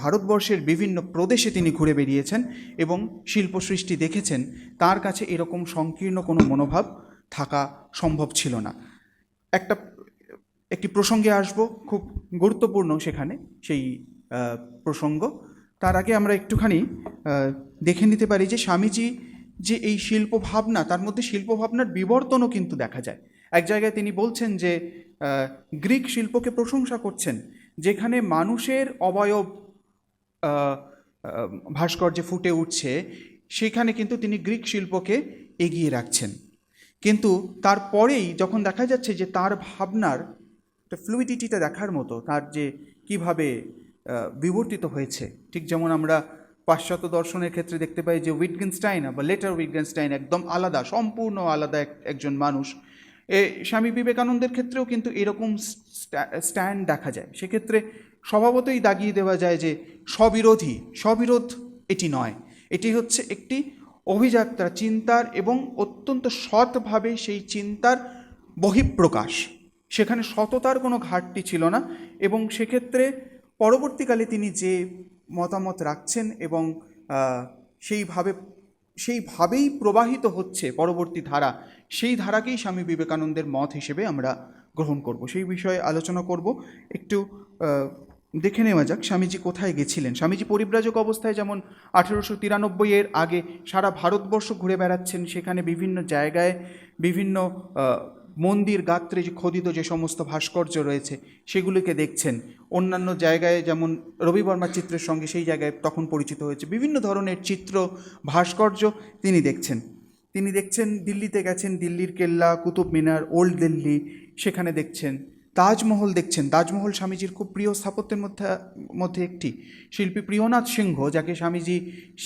ভারতবর্ষের বিভিন্ন প্রদেশে তিনি ঘুরে বেরিয়েছেন এবং শিল্প সৃষ্টি দেখেছেন, তার কাছে এরকম সংকীর্ণ কোনো মনোভাব থাকা সম্ভব ছিল না। একটি প্রসঙ্গে আসব, খুব গুরুত্বপূর্ণ সেখানে সেই প্রসঙ্গ। তার আগে আমরা একটুখানি দেখে নিতে পারি যে স্বামীজি যে এই শিল্পভাবনা, তার মধ্যে শিল্পভাবনার বিবর্তনও কিন্তু দেখা যায়। এক জায়গায় তিনি বলছেন যে গ্রিক শিল্পকে প্রশংসা করছেন, যেখানে মানুষের অবয়ব ভাস্কর্যে ফুটে উঠছে, সেখানে কিন্তু তিনি গ্রিক শিল্পকে এগিয়ে রাখছেন। কিন্তু তারপরেই যখন দেখা যাচ্ছে যে তার ভাবনার ফ্লুইডিটিটা দেখার মতো, তার যে কিভাবে বিবর্তিত হয়েছে, ঠিক যেমন আমরা পাশ্চাত্য দর্শনের ক্ষেত্রে দেখতে পাই যে উইটগেনস্টাইন বা লেটার উইটগেনস্টাইন একদম আলাদা, সম্পূর্ণ আলাদা একজন মানুষ। স্বামী বিবেকানন্দের ক্ষেত্রেও কিন্তু এরকম স্ট্যান্ড দেখা যায়। সেক্ষেত্রে স্বভাবতই দাগিয়ে দেওয়া যায় যে স্ববিরোধ এটি নয়, এটি হচ্ছে একটি অভিযাত্রা, চিন্তার এবং অত্যন্ত সৎভাবে সেই চিন্তার বহিঃপ্রকাশ। সেখানে সততার কোনো ঘাটতি ছিল না এবং সেক্ষেত্রে পরবর্তীকালে তিনি যে মতামত রাখছেন এবং সেইভাবেই প্রবাহিত হচ্ছে পরবর্তী ধারা, সেই ধারাকেই স্বামী বিবেকানন্দের মত হিসেবে আমরা গ্রহণ করব। সেই বিষয়ে আলোচনা করব। একটু দেখে নেওয়া যাক স্বামীজি কোথায় গেছিলেন। স্বামীজি পরিব্রাজক অবস্থায় যেমন 1893 আগে সারা ভারতবর্ষ ঘুরে বেড়াচ্ছেন, সেখানে বিভিন্ন জায়গায় বিভিন্ন মন্দির গাত্রে যে খোদিত যে সমস্ত ভাস্কর্য রয়েছে সেগুলিকে দেখছেন। অন্যান্য জায়গায় যেমন রবি বর্মার চিত্রের সঙ্গে সেই জায়গায় তখন পরিচিত হয়েছে, বিভিন্ন ধরনের চিত্র ভাস্কর্য তিনি দেখছেন। দিল্লিতে গেছেন, দিল্লির কেল্লা, কুতুব মিনার, ওল্ড দিল্লি, সেখানে দেখছেন। তাজমহল দেখছেন। তাজমহল স্বামীজির খুব প্রিয় স্থাপত্যের মধ্যে একটি। শিল্পী প্রিয়নাথ সিংহ, যাকে স্বামীজি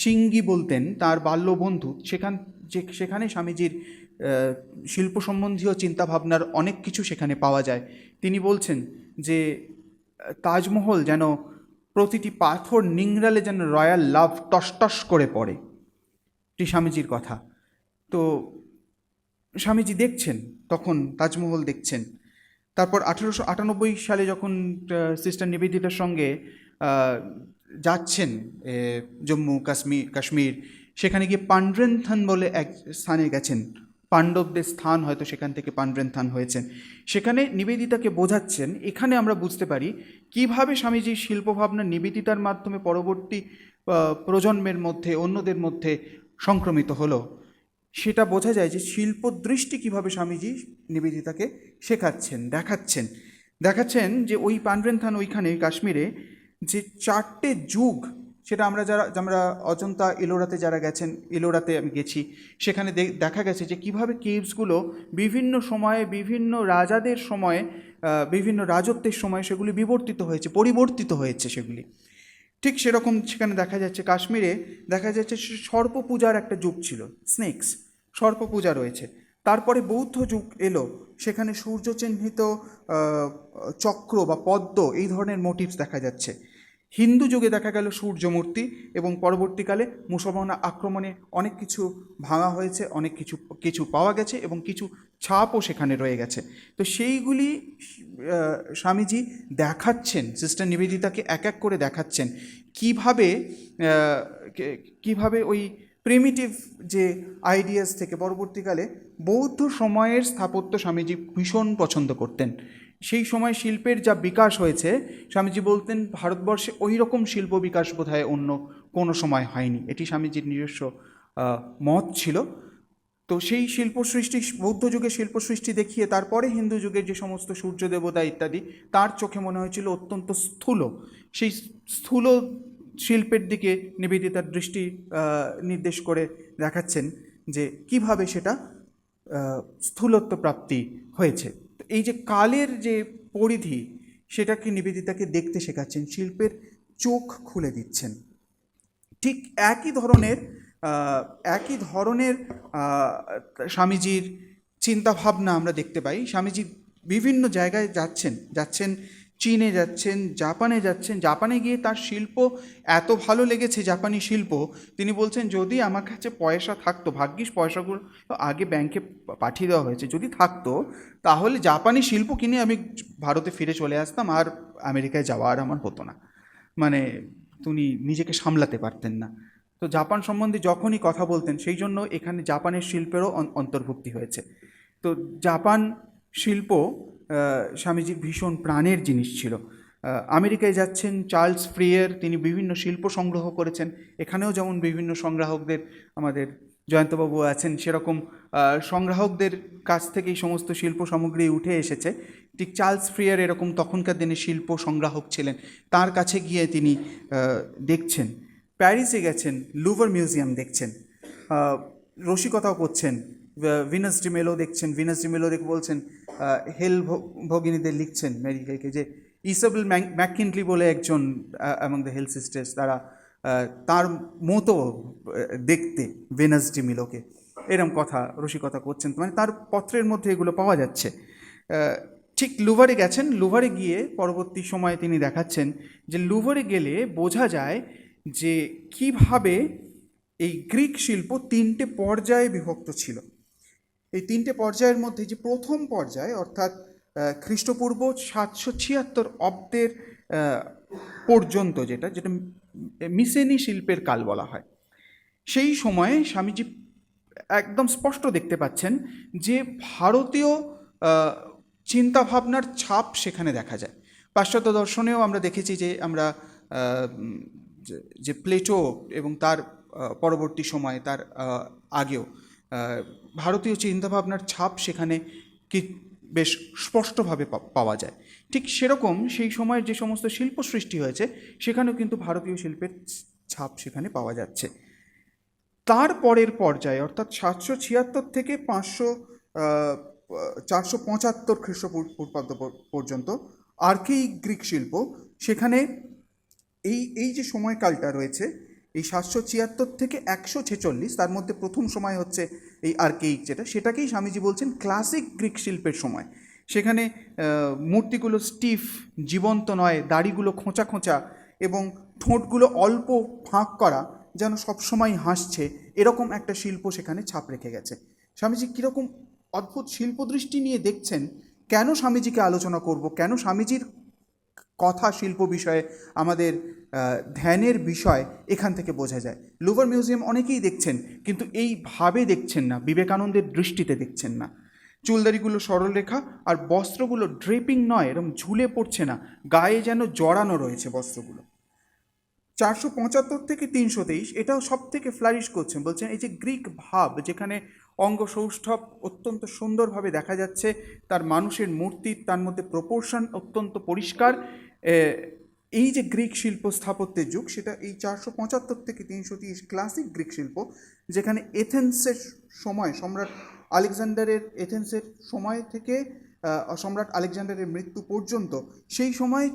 সিঙ্গি বলতেন, তার বাল্যবন্ধু, সেখানে স্বামীজির শিল্প সম্বন্ধীয় চিন্তাভাবনার অনেক কিছু সেখানে পাওয়া যায়। তিনি বলছেন যে তাজমহল যেন প্রতিটি পাথর নিংড়ালে যেন রয়্যাল লাভ টস করে পড়ে, এটি স্বামীজির কথা। তো স্বামীজি দেখছেন, তখন তাজমহল দেখছেন। তারপর 1898 সালে যখন সিস্টার নিবেদিতার সঙ্গে যাচ্ছেন জম্মু কাশ্মীর, সেখানে গিয়ে পান্ড্রেনথান বলে এক স্থানে গেছেন। পাণ্ডবদের স্থান, হয়তো সেখান থেকে পান্ড্রেনথান হয়েছেন। সেখানে নিবেদিতাকে বোঝাচ্ছেন। এখানে আমরা বুঝতে পারি কিভাবে স্বামীজির শিল্পভাবনা নিবেদিতার মাধ্যমে পরবর্তী প্রজন্মের মধ্যে, অন্যদের মধ্যে সংক্রমিত হলো। সেটা বোঝা যায় যে শিল্পদৃষ্টি কীভাবে স্বামীজি নিবেদিতাকে শেখাচ্ছেন, দেখাচ্ছেন যে ওই পান্ড্রেনথান, ওইখানে কাশ্মীরে যে 4টে যুগ, সেটা আমরা অজন্তা এলোরাতে যারা গেছেন, এলোরাতে আমি গেছি, সেখানে দেখা গেছে যে কীভাবে কেভসগুলো বিভিন্ন সময়ে, বিভিন্ন রাজাদের সময়ে, বিভিন্ন রাজত্বের সময় সেগুলি পরিবর্তিত হয়েছে সেগুলি। ঠিক সেরকম সেখানে দেখা যাচ্ছে, কাশ্মীরে দেখা যাচ্ছে সর্প পূজার একটা যুগ ছিল, সর্প পূজা রয়েছে। তারপরে বৌদ্ধ যুগ এলো, সেখানে সূর্য চিহ্নিত চক্র বা পদ্ম, এই ধরনের মোটিভস দেখা যাচ্ছে। হিন্দু যুগে দেখা গেল সূর্যমূর্তি, এবং পরবর্তীকালে মুসলমান আক্রমণে অনেক কিছু ভাঙা হয়েছে, অনেক কিছু পাওয়া গেছে, এবং কিছু ছাপও সেখানে রয়ে গেছে। তো সেইগুলি স্বামীজি দেখাচ্ছেন, সিস্টার নিবেদিতাকে এক এক করে দেখাচ্ছেন কিভাবে ওই প্রিমিটিভ যে আইডিয়াস থেকে পরবর্তীকালে বৌদ্ধ সময়ের স্থাপত্য স্বামীজি ভীষণ পছন্দ করতেন। সেই সময় শিল্পের যা বিকাশ হয়েছে, স্বামীজি বলতেন ভারতবর্ষে ওই রকম শিল্প বিকাশ বোধহয় অন্য কোনো সময় হয়নি, এটি স্বামীজির নিজস্ব মত ছিল। তো সেই বৌদ্ধ যুগের শিল্প সৃষ্টি দেখিয়ে তারপরে হিন্দু যুগের যে সমস্ত সূর্য দেবতা ইত্যাদি, তার চোখে মনে হয়েছিল অত্যন্ত স্থূল। সেই স্থূল শিল্পের দিকে নিবেদিতার দৃষ্টি নির্দেশ করে দেখাচ্ছেন যে কিভাবে সেটা স্থূলত্ব প্রাপ্তি হয়েছে। এই যে কালের যে পরিধি, সেটাকে নিবেদিতাকে দেখতে শেখাচ্ছেন, শিল্পের চোখ খুলে দিচ্ছেন। ঠিক একই ধরনের স্বামীজির চিন্তাভাবনা আমরা দেখতে পাই। স্বামীজি বিভিন্ন জায়গায় যাচ্ছেন, চীনে যাচ্ছেন, জাপানে যাচ্ছেন। জাপানে গিয়ে তার শিল্প এত ভালো লেগেছে, জাপানি শিল্প, তিনি বলছেন যদি আমার কাছে পয়সা থাকতো, ভাগ্যিস পয়সাগুলো আগে ব্যাংকে পাঠিয়ে দেওয়া হয়েছে, যদি থাকতো তাহলে জাপানি শিল্প কিনে আমি ভারতে ফিরে চলে আসতাম, আর আমেরিকায় যাওয়া আর আমার হতো না। মানে তিনি নিজেকে সামলাতে পারতেন না। তো জাপান সম্বন্ধে যখনই কথা বলতেন, সেই জন্য এখানে জাপানের শিল্পেরও অন্তর্ভুক্তি হয়েছে। তো জাপান শিল্প স্বামীজির ভীষণ প্রাণের জিনিস ছিল। আমেরিকায় যাচ্ছেন, চার্লস ফ্রিয়ার, তিনি বিভিন্ন শিল্প সংগ্রহ করেছেন। এখানেও যেমন বিভিন্ন সংগ্রাহকদের, আমাদের জয়ন্তবাবু আছেন, সেরকম সংগ্রাহকদের কাছ থেকেই সমস্ত শিল্প সামগ্রী উঠে এসেছে। ঠিক চার্লস ফ্রিয়ার এরকম তখনকার দিনে শিল্প সংগ্রাহক ছিলেন, তার কাছে গিয়ে তিনি দেখছেন। প্যারিসে গেছেন, লুভার মিউজিয়াম দেখছেন, রসিকতাও করছেন, ভিনাস ডি মিলো দেখছেন। ভিনাস ডি মিলো দেখে বলছেন, হেল ভগিনীদের লিখছেন মেরি হেলকে, যে ইসাবেল ম্যাককিনলি বলে একজন অ্যামং দ্য হেল সিস্টার্স, তার মতো দেখতে ভিনাস ডি মিলোকে, এরম রসিকতা করছেন। মানে তার পত্রের মধ্যে এগুলো পাওয়া যাচ্ছে। ঠিক লুভারে গেছেন, লুভারে গিয়ে পরবর্তী সময়ে তিনি দেখাচ্ছেন যে লুভারে গেলে বোঝা যায় যে কিভাবে এই গ্রিক শিল্প 3টে পর্যায়ে বিভক্ত ছিল। এই 3টে পর্যায়ের মধ্যে যে প্রথম পর্যায়, অর্থাৎ খ্রিস্টপূর্ব 776 অব্দের পর্যন্ত, যেটা মিসেনি শিল্পের কাল বলা হয়, সেই সময়ে স্বামীজি একদম স্পষ্ট দেখতে পাচ্ছেন যে ভারতীয় চিন্তাভাবনার ছাপ সেখানে দেখা যায়। পাশ্চাত্য দর্শনেও আমরা দেখেছি যে আমরা যে প্লেটো এবং তার পরবর্তী সময়ে তার আগেও ভারতীয় চিন্তাভাবনার ছাপ সেখানে কি বেশ স্পষ্টভাবে পাওয়া যায়। ঠিক সেরকম সেই সময়ের যে সমস্ত শিল্প সৃষ্টি হয়েছে সেখানেও কিন্তু ভারতীয় শিল্পের ছাপ সেখানে পাওয়া যাচ্ছে। তার পরের পর্যায়ে অর্থাৎ 776 থেকে 475 খ্রিস্টপূর্বাব্দ পর্যন্ত আর্কেইক গ্রিক শিল্প, সেখানে এই যে সময়কালটা রয়েছে এই 776 থেকে 146, তার মধ্যে প্রথম সময় হচ্ছে এই আর্কেইক, সেটাকেই স্বামীজি বলছেন ক্লাসিক গ্রিক শিল্পের সময়। সেখানে মূর্তিগুলো স্টিফ, জীবন্ত নয়, দাড়িগুলো খোঁচা খোঁচা এবং ঠোঁটগুলো অল্প ফাঁক করা, যেন সবসময় হাসছে, এরকম একটা শিল্প সেখানে ছাপ রেখে গেছে। স্বামীজি কীরকম অদ্ভুত শিল্পদৃষ্টি নিয়ে দেখছেন, কেন স্বামীজিকে আলোচনা করব, কেন স্বামীজির কথা শিল্প বিষয়ে আমাদের ধ্যানের বিষয় এখান থেকে বোঝা যায়। লুভার মিউজিয়াম অনেকেই দেখছেন, কিন্তু এইভাবে দেখছেন না, বিবেকানন্দের দৃষ্টিতে দেখছেন না। চুলদারিগুলো সরলরেখা, আর বস্ত্রগুলো ড্রেপিং নয়, এরকম ঝুলে পড়ছে না, গায়ে যেন জড়ানো রয়েছে বস্ত্রগুলো। 475 থেকে 323 এটাও সব থেকে ফ্লারিশ করছেন, বলছেন এই যে গ্রিক ভাব, যেখানে অঙ্গ সৌষ্ঠব অত্যন্ত সুন্দরভাবে দেখা যাচ্ছে, তার মানুষের মূর্তি, তার মধ্যে প্রপোর্শন অত্যন্ত পরিষ্কার, এই যে গ্রিক শিল্প স্থাপত্যের যুগ, সেটা এই 475 থেকে 330 ক্লাসিক গ্রিক শিল্প, যেখানে এথেন্সের সময়, সম্রাট আলেকজান্ডারের এথেন্সের সময় থেকে সম্রাট আলেকজান্ডারের মৃত্যু পর্যন্ত, সেই সময়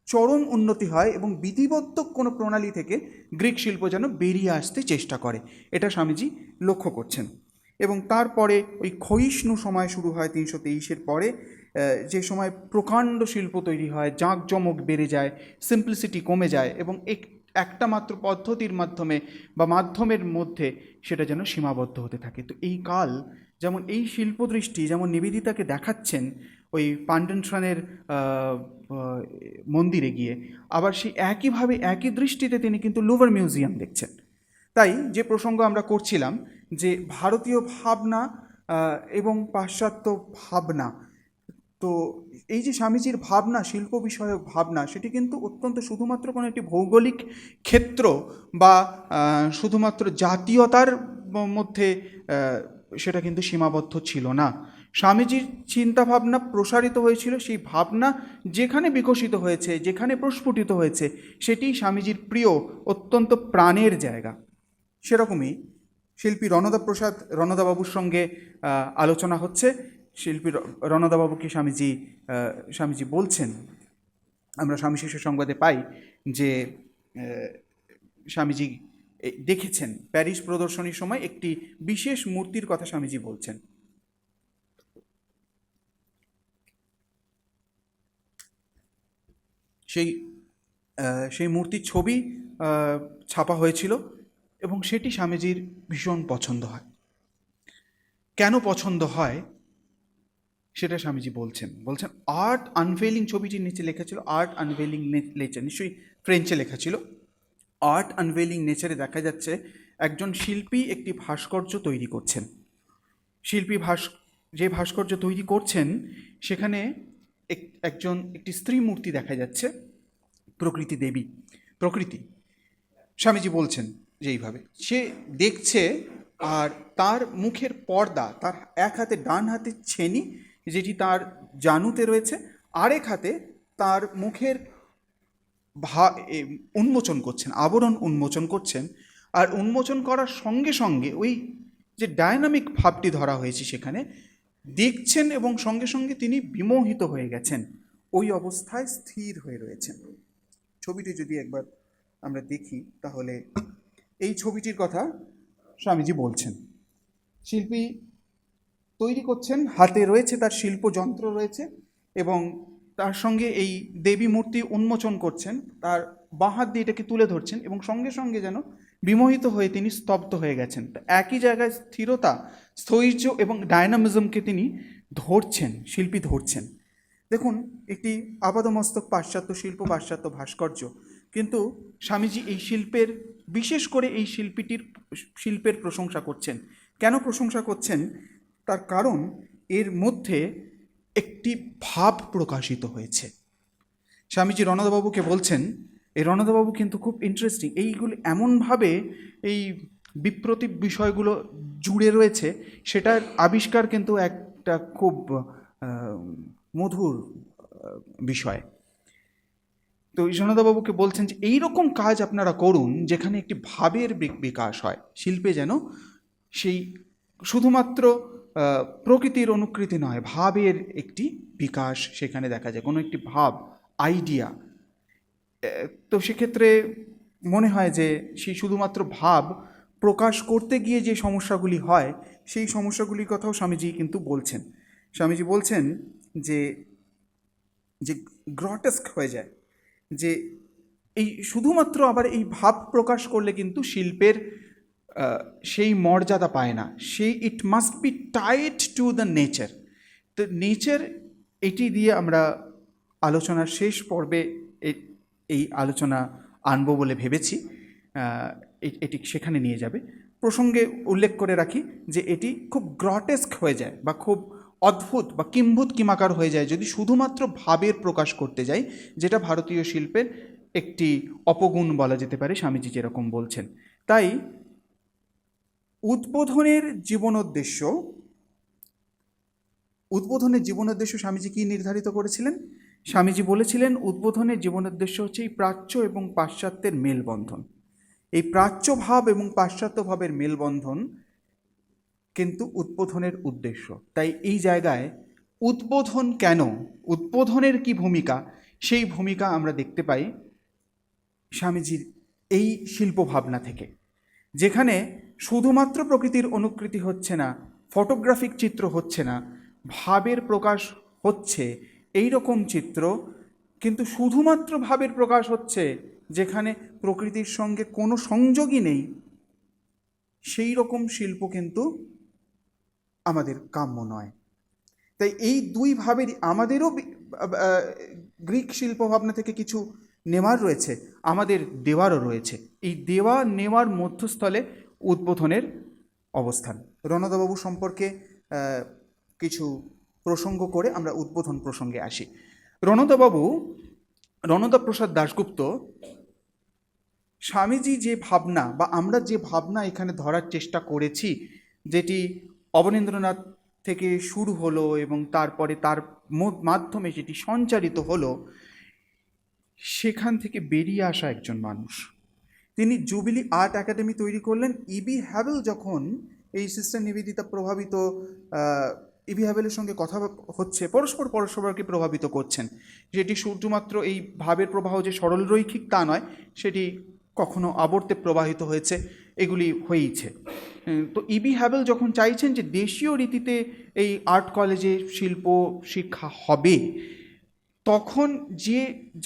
চরম উন্নতি হয় এবং বিধিবদ্ধ কোনো প্রণালী থেকে গ্রিক শিল্প যেন বেরিয়ে আসতে চেষ্টা করে, এটা স্বামীজি লক্ষ্য করছেন। এবং তারপরে ওই ক্ষয়িষ্ণু সময় শুরু হয় 323-এর পরে, যে সময় প্রকাণ্ড শিল্প তৈরি হয়, জাঁকজমক বেড়ে যায়, সিম্পলিসিটি কমে যায়, এবং একটা মাত্র পদ্ধতির মাধ্যমে বা মাধ্যমের মধ্যে সেটা যেন সীমাবদ্ধ হতে থাকে। তো এই কাল, যেমন এই শিল্পদৃষ্টি যেমন নিবেদিতাকে দেখাচ্ছেন ওই পান্ডেনসনের মন্দিরে গিয়ে, আবার সেই একইভাবে একই দৃষ্টিতে তিনি কিন্তু লুভার মিউজিয়াম দেখছেন। তাই যে প্রসঙ্গ আমরা করছিলাম যে ভারতীয় ভাবনা এবং পাশ্চাত্য ভাবনা, তো এই যে স্বামীজির ভাবনা, শিল্প বিষয়ক ভাবনা, সেটি কিন্তু অত্যন্ত শুধুমাত্র কোনো একটি ভৌগোলিক ক্ষেত্র বা শুধুমাত্র জাতীয়তার মধ্যে সেটা কিন্তু সীমাবদ্ধ ছিল না। স্বামীজির চিন্তাভাবনা প্রসারিত হয়েছিল, সেই ভাবনা যেখানে বিকশিত হয়েছে, যেখানে প্রস্ফুটিত হয়েছে, সেটি স্বামীজির প্রিয়, অত্যন্ত প্রাণের জায়গা। সেরকমই শিল্পী রণদাবাবুর সঙ্গে আলোচনা হচ্ছে। শিল্পী রণদাবাবুকে স্বামীজি বলছেন, আমরা স্বামী শিশু সংবাদে পাই যে স্বামীজি দেখেছেন প্যারিস প্রদর্শনীর সময় একটি বিশেষ মূর্তির কথা স্বামীজি বলছেন। সেই মূর্তির ছবি ছাপা হয়েছিল এবং সেটি স্বামীজির ভীষণ পছন্দ হয়। কেন পছন্দ হয় সেটা স্বামীজি বলছেন আর্ট আনভেইলিং, ছবিটির নিচে লেখা ছিল আর্ট আনভেইলিং নেচার, নিশ্চয়ই ফ্রেঞ্চে লেখা ছিল। আর্ট আনভেইলিং নেচারে দেখা যাচ্ছে একজন শিল্পী একটি ভাস্কর্য তৈরি করছেন। শিল্পী যে ভাস্কর্য তৈরি করছেন সেখানে একটি স্ত্রী মূর্তি দেখা যাচ্ছে, প্রকৃতি দেবী, প্রকৃতি। স্বামীজি বলছেন যে এইভাবে সে দেখছে, আর তার মুখের পর্দা, তার এক হাতে, ডান হাতে ছেনি যেটি তার জানুতে রয়েছে, আরেক হাতে তার মুখের উন্মোচন করছেন, আবরণ উন্মোচন করছেন। আর উন্মোচন করার সঙ্গে সঙ্গে ওই যে ডায়নামিক ভাবটি ধরা হয়েছে সেখানে দেখছেন, এবং সঙ্গে সঙ্গে তিনি বিমোহিত হয়ে গেছেন, ওই অবস্থায় স্থির হয়ে রয়েছেন। ছবিটি যদি একবার আমরা দেখি তাহলে এই ছবিটির কথা স্বামীজি বলছেন। শিল্পী তৈরি করছেন, হাতে রয়েছে তার শিল্পযন্ত্র রয়েছে, এবং তার সঙ্গে এই দেবী মূর্তি উন্মোচন করছেন, তার বাঁ হাত দিয়ে এটাকে তুলে ধরছেন, এবং সঙ্গে সঙ্গে যেন বিমোহিত হয়ে তিনি স্তব্ধ হয়ে গেছেন। একই জায়গায় স্থিরতা, স্থৈর্য এবং ডায়নামিজমকে তিনি ধরছেন, শিল্পী ধরছেন। দেখুন, একটি আপাদমস্তক পাশ্চাত্য শিল্প, পাশ্চাত্য ভাস্কর্য, কিন্তু স্বামীজি এই শিল্পের, বিশেষ করে এই শিল্পের প্রশংসা করছেন। কেন প্রশংসা করছেন? তার কারণ এর মধ্যে একটি ভাব প্রকাশিত হয়েছে। স্বামীজি রণদাবাবুকে বলছেন, এই রণদাবাবু কিন্তু খুব ইন্টারেস্টিং, এইগুলো এমনভাবে এই বিপ্রতীপ বিষয়গুলো জুড়ে রয়েছে, সেটার আবিষ্কার কিন্তু একটা খুব মধুর বিষয়। তো ঈশ্বরদাবাবুকে বলছেন যে এইরকম কাজ আপনারা করুন যেখানে একটি ভাবের বিকাশ হয়, শিল্পে যেন সেই শুধুমাত্র প্রকৃতির অনুকৃতি নয়, ভাবের একটি বিকাশ সেখানে দেখা যায়, কোনো একটি ভাব, আইডিয়া। তো সেক্ষেত্রে মনে হয় যে সেই শুধুমাত্র ভাব প্রকাশ করতে গিয়ে যে সমস্যাগুলি হয়, সেই সমস্যাগুলির কথাও স্বামীজি কিন্তু বলছেন। স্বামীজি বলছেন যে যে গ্রটেস্ক হয়ে যায়, যে এই শুধুমাত্র আবার এই ভাব প্রকাশ করলে কিন্তু শিল্পের সেই মর্যাদা পায় না, সেই ইট must B tied to the nature. তো নেচার, এটি দিয়ে আমরা আলোচনার শেষ পর্বে এই আলোচনা আনবো বলে ভেবেছি, এটি সেখানে নিয়ে যাবে। প্রসঙ্গে উল্লেখ করে রাখি যে এটি খুব গ্রটেস্ক হয়ে যায় বা খুব অদ্ভুত বা কিম্ভূত কিমাকার হয়ে যায় যদি শুধুমাত্র ভাবের প্রকাশ করতে যাই, যেটা ভারতীয় শিল্পের একটি অপগুণ বলা যেতে পারে, স্বামীজি যেরকম বলছেন। তাই উদ্বোধনের জীবনোদ্দেশ্য স্বামীজি কি নির্ধারিত করেছিলেন? স্বামীজি বলেছিলেন উদ্বোধনের জীবনোদ্দেশ্য হচ্ছে এই প্রাচ্য এবং পাশ্চাত্যের মেলবন্ধন। এই প্রাচ্য ভাব এবং পাশ্চাত্য ভাবের মেলবন্ধন কিন্তু উদ্বোধনের উদ্দেশ্য। তাই এই জায়গায় উদ্বোধন কেন, উদ্বোধনের কি ভূমিকা, সেই ভূমিকা আমরা দেখতে পাই স্বামীজির এই শিল্পভাবনা থেকে, যেখানে শুধুমাত্র প্রকৃতির অনুকৃতি হচ্ছে না, ফটোগ্রাফিক চিত্র হচ্ছে না, ভাবের প্রকাশ হচ্ছে এই রকম চিত্র, কিন্তু শুধুমাত্র ভাবের প্রকাশ হচ্ছে যেখানে প্রকৃতির সঙ্গে কোনো সংযোগই নেই, সেই রকম শিল্প কিন্তু আমাদের কাম্য নয়। তাই এই দুই ভাবেরই আমাদেরও গ্রিক শিল্পভাবনা থেকে কিছু নেওয়ার রয়েছে, আমাদের দেওয়ারও রয়েছে। এই দেওয়া নেওয়ার মধ্যস্থলে উদ্বোধনের অবস্থান। রণদাবাবু সম্পর্কে কিছু প্রসঙ্গ করে আমরা উদ্বোধন প্রসঙ্গে আসি। রণদা প্রসাদ দাশগুপ্ত, স্বামীজি যে ভাবনা বা আমরা যে ভাবনা এখানে ধরার চেষ্টা করেছি, যেটি অবনীন্দ্রনাথ থেকে শুরু হলো এবং তারপরে তার মাধ্যমে যেটি সঞ্চারিত হলো, সেখান থেকে বেরিয়ে আসা একজন মানুষ। তিনি জুবিলি আর্ট একাডেমি তৈরি করলেন। ইবি হ্যাভেল যখন এই সিস্টার নিবেদিতা প্রভাবিত, ইবি হ্যাভেলের সঙ্গে কথা হচ্ছে, পরস্পরকে প্রভাবিত করছেন, যেটি শুধুমাত্র এই ভাবের প্রবাহ যে সরল রৈখিক তা নয়, সেটি কখনো আবর্তে প্রবাহিত হয়েছে, এগুলি হয়েইছে। তো ইবি হ্যাভেল যখন চাইছেন যে দেশীয় রীতিতে এই আর্ট কলেজে শিল্প শিক্ষা হবে, তখন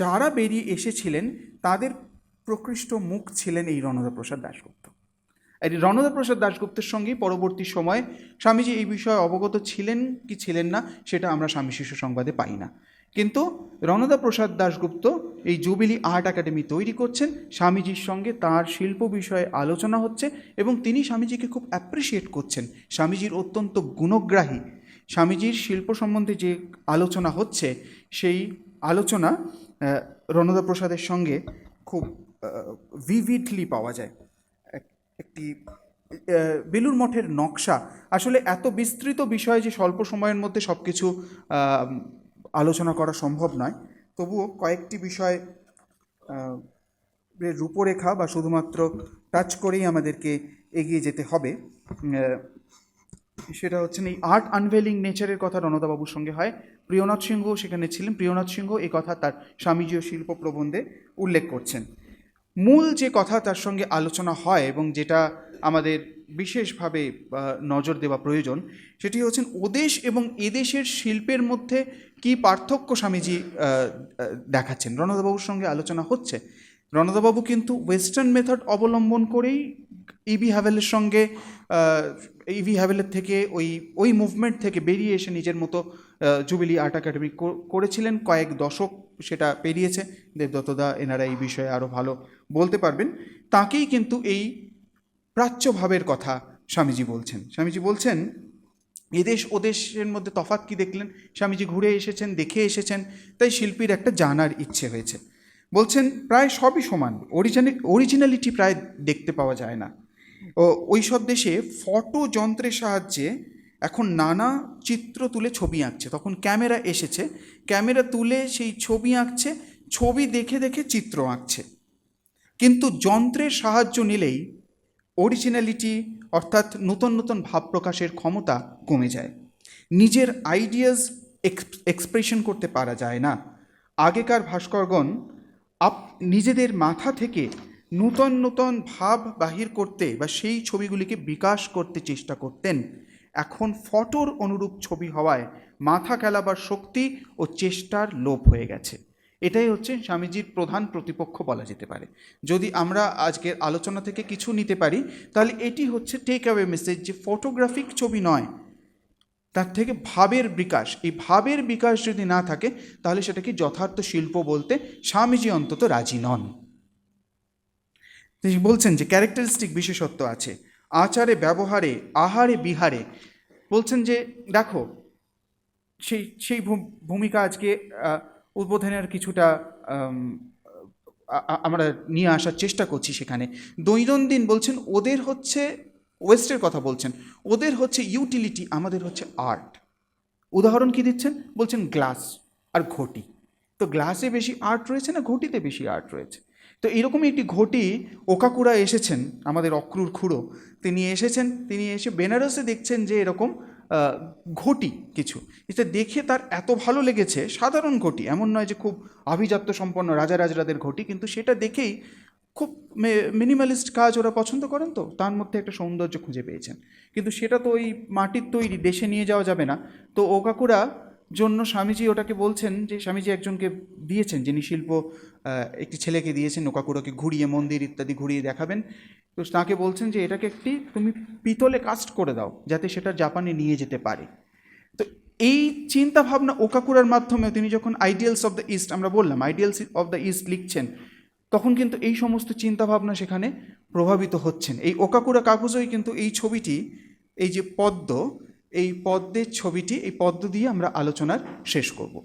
যারা বেরিয়ে এসেছিলেন তাদের প্রকৃষ্ট মুখ ছিলেন এই রণদা প্রসাদ দাশগুপ্ত। এই রণদা প্রসাদ দাশগুপ্তের সঙ্গেই পরবর্তী সময়ে স্বামীজি এই বিষয়ে অবগত ছিলেন কি ছিলেন না, সেটা আমরা স্বামী শিশু সংবাদে পাই না। কিন্তু রণদা প্রসাদ দাশগুপ্ত এই জুবিলি আর্ট একাডেমি তৈরি করছেন, স্বামীজির সঙ্গে তার শিল্প বিষয়ে আলোচনা হচ্ছে এবং তিনি স্বামীজিকে খুব অ্যাপ্রিসিয়েট করছেন, স্বামীজির অত্যন্ত গুণগ্রাহী। স্বামীজির শিল্প সম্বন্ধে যে আলোচনা হচ্ছে, সেই আলোচনা রণদা প্রসাদের সঙ্গে খুব ভিভিডলি পাওয়া যায়। একটি বেলুড় মঠের নকশা, আসলে এত বিস্তৃত বিষয় যে স্বল্প সময়ের মধ্যে সব কিছু আলোচনা করা সম্ভব নয়, তবুও কয়েকটি বিষয় রূপরেখা বা শুধুমাত্র টাচ করেই আমাদেরকে এগিয়ে যেতে হবে। সেটা হচ্ছে এই আর্ট আনভেলিং নেচারের কথা রণদাবাবুর সঙ্গে হয়। প্রিয়নাথ সিংহ সেখানে ছিলেন। প্রিয়নাথ সিংহ এই কথা তার স্বামীজীয় শিল্প প্রবন্ধে উল্লেখ করছেন। মূল যে কথা তার সঙ্গে আলোচনা হয় এবং যেটা আমাদের বিশেষভাবে নজর দেওয়া প্রয়োজন, সেটি হচ্ছেন ওদেশ এবং এদেশের শিল্পের মধ্যে কি পার্থক্য স্বামীজি দেখাচ্ছেন। রণদাবাবুর সঙ্গে আলোচনা হচ্ছে, রণদাবাবু কিন্তু ওয়েস্টার্ন মেথড অবলম্বন করেই ইবি হ্যাভেলের সঙ্গে, ইবি হ্যাভেলের থেকে ওই মুভমেন্ট থেকে বেরিয়ে এসে নিজের মতো জুবিলি আর্ট একাডেমি করেছিলেন। কয়েক দশক সেটা পেরিয়েছে, দেবদত্তদা এনারা এই বিষয়ে আরও ভালো বলতে পারবেন। তাকেই কিন্তু এই প্রাচ্যভাবের কথা স্বামীজি বলছেন। স্বামীজি বলছেন এদেশ ওদেশের মধ্যে তফাৎ কি দেখলেন, স্বামীজি ঘুরে এসেছেন, দেখে এসেছেন, তাই শিল্পীর একটা জানার ইচ্ছে হয়েছে। বলছেন প্রায় সবই সমান, অরিজিনালিটি প্রায় দেখতে পাওয়া যায় না। ওই সব দেশে ফটো যন্ত্রের সাহায্যে এখন নানা চিত্র তুলে ছবি আঁকছে। তখন ক্যামেরা এসেছে, ক্যামেরা তুলে সেই ছবি আঁকছে, ছবি দেখে দেখে চিত্র আঁকছে। কিন্তু যন্ত্রের সাহায্য নিলেই অরিজিনালিটি অর্থাৎ নতুন নতুন ভাব প্রকাশের ক্ষমতা কমে যায়, নিজের আইডিয়াস এক্সপ্রেশন করতে পারা যায় না। আগেকার ভাস্করগণ নিজেদের মাথা থেকে নূতন নূতন ভাব বাহির করতে বা সেই ছবিগুলিকে বিকাশ করতে চেষ্টা করতেন। এখন ফটোর অনুরূপ ছবি হওয়ায় মাথা খেলাবার শক্তি ও চেষ্টার লোপ হয়ে গেছে। এটাই হচ্ছে স্বামীজির প্রধান প্রতিপক্ষ বলা যেতে পারে। যদি আমরা আজকের আলোচনা থেকে কিছু নিতে পারি তাহলে এটি হচ্ছে টেক অ্যাওয়ে মেসেজ, যে ফটোগ্রাফিক ছবি নয়, তার থেকে ভাবের বিকাশ। এই ভাবের বিকাশ যদি না থাকে তাহলে সেটাকে যথার্থ শিল্প বলতে স্বামীজি অন্তত রাজি নন। তিনি বলছেন যে ক্যারেক্টারিস্টিক বিশেষত্ব আছে আচারে, ব্যবহারে, আহারে, বিহারে। বলছেন যে দেখো সেই সেই ভূমিকা আজকে উদ্বোধনের কিছুটা আমরা নিয়ে আসার চেষ্টা করছি। সেখানে দৈনন্দিন বলছেন ওদের হচ্ছে ওয়েস্টের কথা বলছেন, ওদের হচ্ছে ইউটিলিটি, আমাদের হচ্ছে আর্ট। উদাহরণ কি দিচ্ছেন, বলছেন গ্লাস আর ঘটি। তো গ্লাসে বেশি আর্ট রয়েছে না ঘটিতে বেশি আর্ট রয়েছে? তো এরকমই একটি ঘটি ওকাকুরা এসেছেন, আমাদের অক্রুর খুঁড়ো, তিনি এসেছেন, তিনি এসে বেনারসে দেখছেন যে এরকম ঘটি কিছু, এটা দেখে তার এত ভালো লেগেছে। সাধারণ ঘটি, এমন নয় যে খুব আভিজাত্য সম্পন্ন রাজারাজরাদের ঘটি, কিন্তু সেটা দেখেই খুব মিনিমালিস্ট কাজ ওরা পছন্দ করেন, তো তার মধ্যে একটা সৌন্দর্য খুঁজে পেয়েছেন। কিন্তু সেটা তো ওই মাটির তৈরি, দেশে নিয়ে যাওয়া যাবে না। তো ওকাকুরা জন্য স্বামীজি ওটাকে বলছেন যে স্বামীজি একজনকে দিয়েছেন, যিনি শিল্প একটি ছেলেকে দিয়েছেন ওকাকুরাকে ঘুরিয়ে মন্দির ইত্যাদি ঘুরিয়ে দেখাবেন। তো তাকে বলছেন যে এটাকে একটি তুমি পিতলে কাস্ট করে দাও যাতে সেটা জাপানে নিয়ে যেতে পারে। তো এই চিন্তা ভাবনা ওকাকুরার মাধ্যমে তিনি যখন আইডিয়ালস অফ দ্য ইস্ট, আমরা বললাম আইডিয়ালস অফ দ্য ইস্ট লিখছেন, তখন কিন্তু এই সমস্ত চিন্তাভাবনা সেখানে প্রভাবিত হচ্ছেন। এই ওকাকুরা কাগজই কিন্তু এই ছবিটি, এই যে পদ্ম, এই পদ্মের ছবিটি, এই পদ্ম দিয়ে আমরা আলোচনার শেষ করব।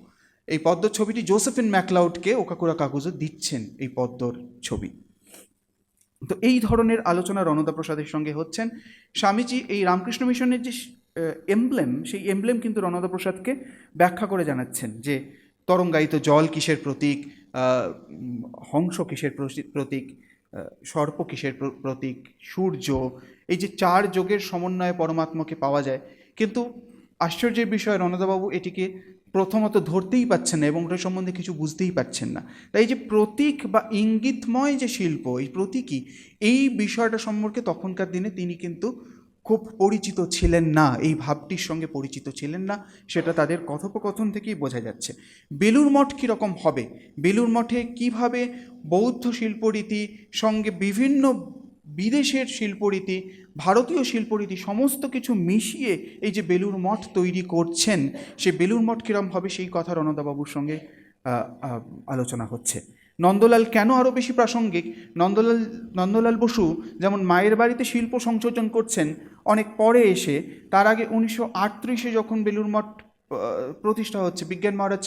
এই পদ্ম ছবিটি জোসেফিন ম্যাকলাউডকে ওকাকুরা কাগজে দিচ্ছেন, এই পদ্মর ছবি। তো এই ধরনের আলোচনা রণদা প্রসাদের সঙ্গে হচ্ছেন। স্বামীজি এই রামকৃষ্ণ মিশনের যে এমব্লেম, সেই এমব্লেম কিন্তু রণদা প্রসাদকে ব্যাখ্যা করে জানাচ্ছেন যে তরঙ্গায়িত জল কিসের প্রতীক, হংস কিসের প্রতীক, সর্প কিসের প্রতীক, সূর্য, এই যে চার যোগের সমন্বয়ে পরমাত্মাকে পাওয়া যায়। কিন্তু আশ্চর্যের বিষয় রণদাবাবু এটিকে প্রথমত ধরতেই পাচ্ছেন না এবং ওটার সম্বন্ধে কিছু বুঝতেই পারছেন না। তাই যে প্রতীক বা ইঙ্গিতময় যে শিল্প, এই প্রতীকী, এই বিষয়টা সম্পর্কে তখনকার দিনে তিনি কিন্তু খুব পরিচিত ছিলেন না, এই ভাবটির সঙ্গে পরিচিত ছিলেন না। সেটা তাদের কথোপকথন থেকেই বোঝা যাচ্ছে। বেলুড় মঠ কীরকম হবে, বেলুড় মঠে কিভাবে বৌদ্ধ শিল্পরীতি সঙ্গে বিভিন্ন বিদেশের শিল্পরীতি, ভারতীয় শিল্পরীতি সমস্ত কিছু মিশিয়ে এই যে বেলুড় মঠ তৈরি করছেন, সে বেলুড় মঠ কীরকম হবে সেই কথা রণদাবাবুর সঙ্গে আলোচনা হচ্ছে। নন্দলাল কেন আরও বেশি প্রাসঙ্গিক, নন্দলাল বসু যেমন মায়ের বাড়িতে শিল্প সংযোজন করছেন অনেক পরে এসে, তার আগে 1938-এ যখন বেলুড় মঠ প্রতিষ্ঠা হচ্ছে, বিজ্ঞান মহারাজ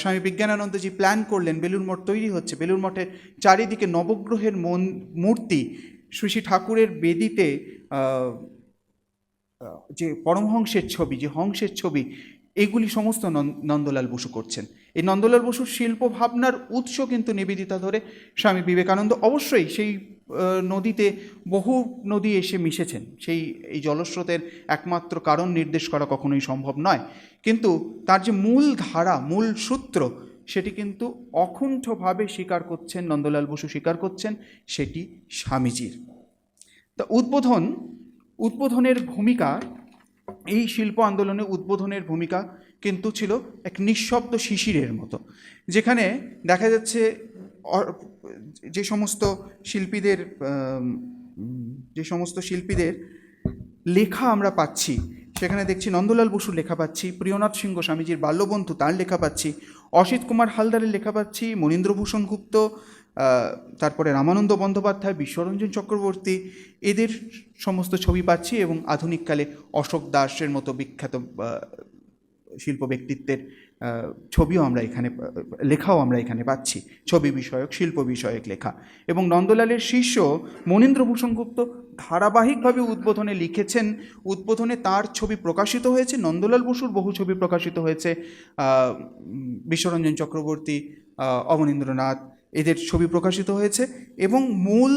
স্বামী বিজ্ঞানানন্দজি প্ল্যান করলেন, বেলুড় মঠ তৈরি হচ্ছে। বেলুড় মঠের চারিদিকে নবগ্রহের মূর্তি, শ্রী শ্রী ঠাকুরের বেদিতে যে পরমহংসের ছবি, যে হংসের ছবি, এগুলি সমস্ত নন্দলাল বসু করছেন। এই নন্দলাল বসুর শিল্প ভাবনার উৎস কিন্তু নিবেদিতা ধরে স্বামী বিবেকানন্দ। অবশ্যই সেই নদীতে বহু নদী এসে মিশেছেন, এই জলস্রোতের একমাত্র কারণ নির্দেশ করা কখনোই সম্ভব নয়, কিন্তু তার যে মূল ধারা, মূল সূত্র, সেটি কিন্তু অকুণ্ঠভাবে স্বীকার করছেন নন্দলাল বসু, স্বীকার করছেন সেটি স্বামীজির। তা উদ্বোধনের ভূমিকা, এই শিল্প আন্দোলনে উদ্বোধনের ভূমিকা কিন্তু ছিল এক নিঃশব্দ শিশিরের মতো, যেখানে দেখা যাচ্ছে যে সমস্ত শিল্পীদের লেখা আমরা পাচ্ছি, সেখানে দেখছি নন্দলাল বসুর লেখা পাচ্ছি, প্রিয়নাথ সিংহ স্বামীজির বাল্যবন্ধু তার লেখা পাচ্ছি, অসিত কুমার হালদারের লেখা পাচ্ছি, মনীন্দ্রভূষণ গুপ্ত, তারপরে রামানন্দ বন্দ্যোপাধ্যায়, বিশ্বরঞ্জন চক্রবর্তী, এদের সমস্ত ছবি পাচ্ছি, এবং আধুনিককালে অশোক দাসের মতো বিখ্যাত শিল্প ব্যক্তিত্বের ছবিও আমরা এখানে, লেখাও আমরা এখানে পাচ্ছি, ছবি বিষয়ক, শিল্প বিষয়ক লেখা। এবং নন্দলালের শিষ্য মনীন্দ্রভূষণ গুপ্ত ধারাবাহিকভাবে উদ্বোধনে লিখেছেন। উদ্বোধনে তার ছবি প্রকাশিত হয়েছে, নন্দলাল বসুর বহু ছবি প্রকাশিত হয়েছে, বিশ্বরঞ্জন চক্রবর্তী, অবনীন্দ্রনাথ, এদের ছবি প্রকাশিত হয়েছে। এবং মূল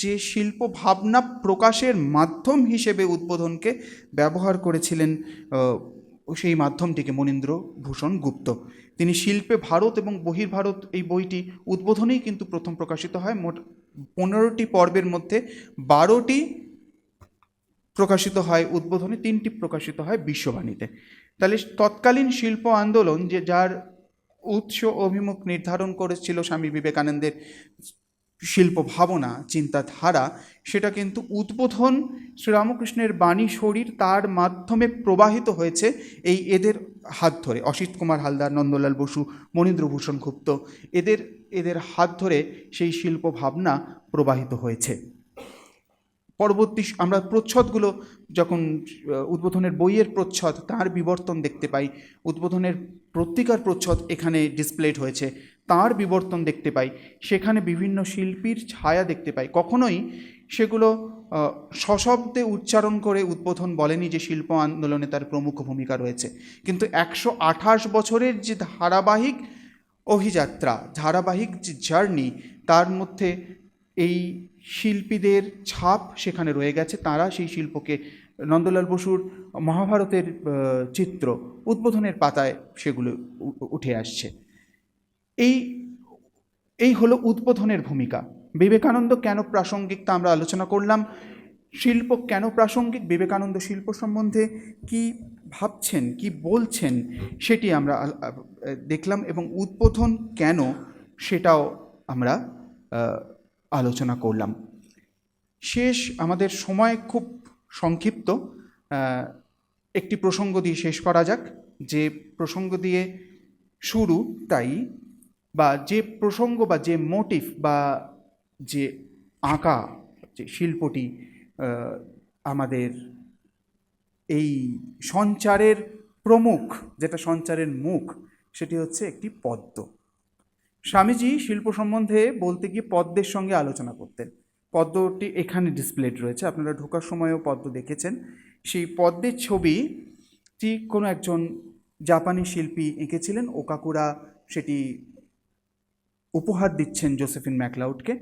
যে শিল্প ভাবনা প্রকাশের মাধ্যম হিসেবে উদ্বোধনকে ব্যবহার করেছিলেন, সেই মাধ্যমটিকে মনীন্দ্রভূষণ গুপ্ত। তিনি শিল্পে ভারত এবং বহির্ভারত, এই বইটি উদ্বোধনেই কিন্তু প্রথম প্রকাশিত হয়। মোট 15টি পর্বের মধ্যে 12টি প্রকাশিত হয় উদ্বোধনে, 3টি প্রকাশিত হয় বিশ্ববাণীতে। তাহলে তৎকালীন শিল্প আন্দোলন, যে যার উৎস অভিমুখ নির্ধারণ করেছিল স্বামী বিবেকানন্দের শিল্প ভাবনা, চিন্তাধারা, সেটা কিন্তু উদ্বোধন, শ্রীরামকৃষ্ণের বাণী শরীর, তার মাধ্যমে প্রবাহিত হয়েছে এদের হাত ধরে। অসিত কুমার হালদার, নন্দলাল বসু, মনীন্দ্রভূষণ গুপ্ত, এদের হাত ধরে সেই শিল্প ভাবনা প্রবাহিত হয়েছে। পরবর্তী আমরা প্রচ্ছদগুলো যখন উদ্বোধনের বইয়ের প্রচ্ছদ, তার বিবর্তন দেখতে পাই, উদ্বোধনের পত্রিকার প্রচ্ছদ এখানে ডিসপ্লেড হয়েছে, তার বিবর্তন দেখতে পাই, সেখানে বিভিন্ন শিল্পীর ছায়া দেখতে পাই। কখনোই সেগুলো সশব্দে উচ্চারণ করে উদ্বোধন বলেনি যে শিল্প আন্দোলনে তার প্রমুখ ভূমিকা রয়েছে। কিন্তু 128 বছরের যে ধারাবাহিক অভিযাত্রা, ধারাবাহিক যে জার্নি, তার মধ্যে এই শিল্পীদের ছাপ সেখানে রয়ে গেছে। তারা সেই শিল্পকে, নন্দলাল বসুর মহাভারতের চিত্র উদ্বোধনের পাতায় সেগুলো উঠে আসছে। এই হলো উদ্বোধনের ভূমিকা। বিবেকানন্দ কেন প্রাসঙ্গিক তা আমরা আলোচনা করলাম। শিল্প কেন প্রাসঙ্গিক, বিবেকানন্দ শিল্প সম্বন্ধে কি ভাবছেন, কি বলছেন, সেটি আমরা দেখলাম, এবং উদ্বোধন কেন সেটাও আমরা আলোচনা করলাম। শেষ, আমাদের সময় খুব সংক্ষিপ্ত, একটি প্রসঙ্গ দিয়ে শেষ করা যাক। যে প্রসঙ্গ দিয়ে শুরু, তাই বা যে প্রসঙ্গ বা যে মোটিভ বা যে আঁকা, যে শিল্পটি আমাদের এই সঞ্চারের প্রমুখ, যেটা সঞ্চারের মুখ, সেটি হচ্ছে একটি পদ্ম। স্বামীজি শিল্প সম্বন্ধে বলতে গিয়ে পদ্মের সঙ্গে আলোচনা করতেন। পদ্মটি এখানে ডিসপ্লেড রয়েছে, আপনারা ঢোকার সময়ও পদ্ম দেখেছেন। সেই পদ্মের ছবিটি কোনো একজন জাপানি শিল্পী এঁকেছিলেন। ওকাকুরা সেটি উপহার দিচ্ছেন জোসেফিন ম্যাকলাউডকে।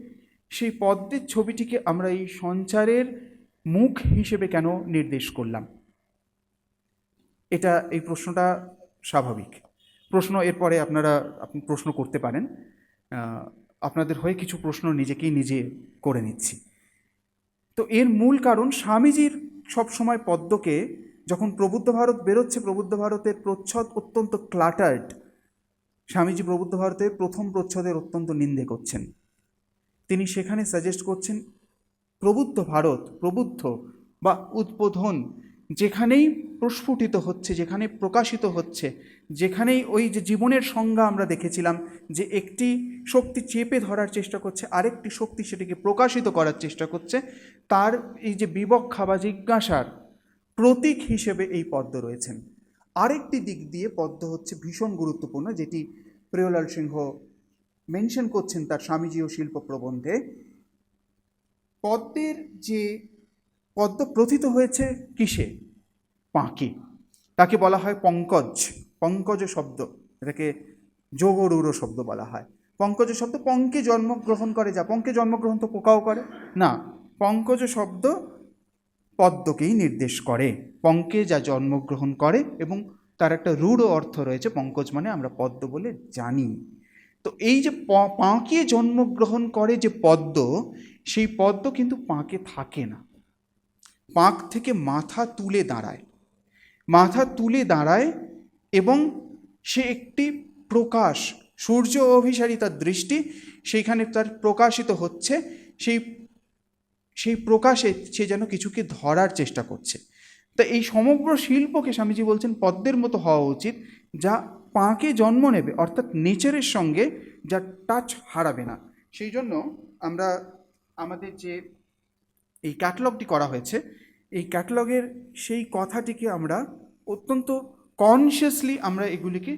সেই পদ্মের ছবিটিকে আমরা এই সঞ্চারের মুখ হিসেবে কেন নির্দেশ করলাম, এই প্রশ্নটা স্বাভাবিক প্রশ্ন। এরপরে আপনি প্রশ্ন করতে পারেন। আপনাদের হয়ে কিছু প্রশ্ন নিজে করে নিচ্ছি। তো এর মূল কারণ, স্বামীজির সবসময় পদ্মকে, যখন প্রবুদ্ধ ভারত বেরোচ্ছে, প্রবুদ্ধ ভারতের প্রচ্ছদ অত্যন্ত ক্লাটার্ড, স্বামীজি প্রবুদ্ধ ভারতের প্রথম প্রচ্ছদের অত্যন্ত নিন্দে করছেন। তিনি সেখানে সাজেস্ট করছেন প্রবুদ্ধ ভারত, প্রবুদ্ধ বা উদ্বোধন যেখানেই প্রস্ফুটিত হচ্ছে, যেখানে প্রকাশিত হচ্ছে, যেখানেই ওই যে জীবনের সংজ্ঞা আমরা দেখেছিলাম, যে একটি শক্তি চেপে ধরার চেষ্টা করছে, আরেকটি শক্তি সেটিকে প্রকাশিত করার চেষ্টা করছে, তার এই যে বিবক্ষা বা জিজ্ঞাসার প্রতীক হিসেবে এই পদ্ম রয়েছেন। আরেকটি দিক দিয়ে পদ্ম হচ্ছে ভীষণ গুরুত্বপূর্ণ, যেটি প্রিয়লাল সিংহ মেনশন করছেন তার স্বামীজি ও শিল্প প্রবন্ধে। পদ্ম প্রথিত হয়েছে কিসে? পাঁকে। তাকে বলা হয় পঙ্কজ, পঙ্কজ শব্দ, এটাকে যোগরূঢ় শব্দ বলা হয়। পঙ্কজ শব্দ, পঙ্কে জন্মগ্রহণ করে, যা পঙ্কে জন্মগ্রহণ তো পোকাও করে না, পঙ্কজ শব্দ পদ্মকেই নির্দেশ করে। পঙ্কে যা জন্মগ্রহণ করে, এবং তার একটা রূঢ় অর্থ রয়েছে, পঙ্কজ মানে আমরা পদ্ম বলে জানি। তো এই যে পাঁকে জন্মগ্রহণ করে যে পদ্ম, সেই পদ্ম কিন্তু পাঁকে থাকে না, পাঁক থেকে মাথা তুলে দাঁড়ায়, এবং সে একটি প্রকাশ, সূর্য অভিসারী তার দৃষ্টি, সেইখানে তার প্রকাশিত হচ্ছে, সেই প্রকাশে সে যেন কিছুকে ধরার চেষ্টা করছে। তা এই সমগ্র শিল্পকে স্বামীজি বলছেন পদ্মের মতো হওয়া উচিত, যা পাঁকে জন্ম নেবে, অর্থাৎ নেচারের সঙ্গে যা টাচ হারাবে না, সেই জন্য আমরা আমাদের যে এই ক্যাটালগটি করা হয়েছে, এই ক্যাটালগের সেই কথাটিকে আমরা অত্যন্ত কনসিয়াসলি আমরা এগুলিকে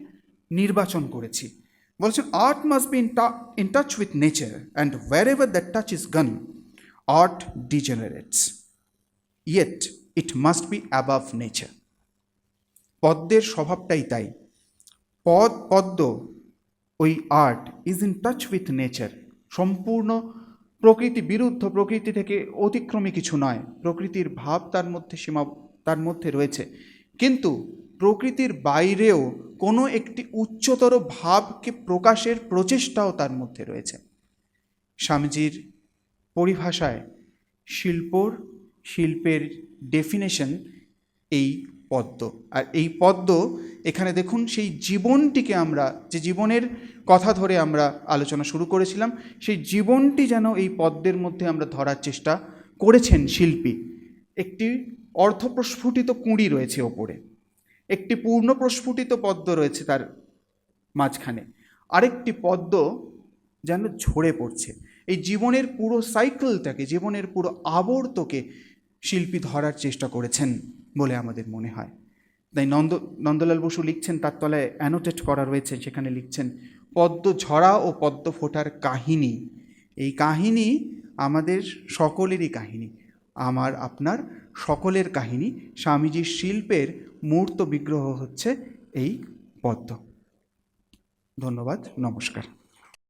নির্বাচন করেছি। বলছেন art must be in touch with nature and wherever that touch is gone art degenerates yet it must be above nature. পদ্মের স্বভাবটাই তাই। পদ্ম ওই art is in touch with nature, সম্পূর্ণ প্রকৃতি বিরুদ্ধ, প্রকৃতি থেকে অতিক্রমী কিছু নয়। প্রকৃতির ভাব তার মধ্যে রয়েছে, কিন্তু প্রকৃতির বাইরেও কোনো একটি উচ্চতর ভাবকে প্রকাশের প্রচেষ্টাও তার মধ্যে রয়েছে। স্বামীজির পরিভাষায় শিল্পের ডেফিনেশন এই পদ্ম। আর এই পদ্ম এখানে দেখুন সেই জীবনটিকে আমরা, যে জীবনের কথা ধরে আমরা আলোচনা শুরু করেছিলাম, সেই জীবনটি যেন এই পদ্মের মধ্যে আমরা ধরার চেষ্টা করেছেন শিল্পী। একটি অর্ধপ্রস্ফুটিত কুঁড়ি রয়েছে ওপরে, একটি পূর্ণ প্রস্ফুটিত পদ্ম রয়েছে তার মাঝখানে, আরেকটি পদ্ম যেন ঝরে পড়ছে। এই জীবনের পুরো সাইকেলটাকে, জীবনের পুরো আবর্তকে শিল্পী ধরার চেষ্টা করেছেন বলে আমাদের মনে হয়। তাই নন্দলাল বসু লিখছেন, তার তলায় অ্যানোটেট করা রয়েছে, সেখানে লিখছেন পদ্ম ঝরা ও পদ্ম ফোটার কাহিনী। এই কাহিনী আমাদের সকলেরই কাহিনী, আমার আপনার সকলের কাহিনী। স্বামীজির শিল্পের মূর্ত বিগ্রহ হচ্ছে এই পদ্ম। ধন্যবাদ, নমস্কার।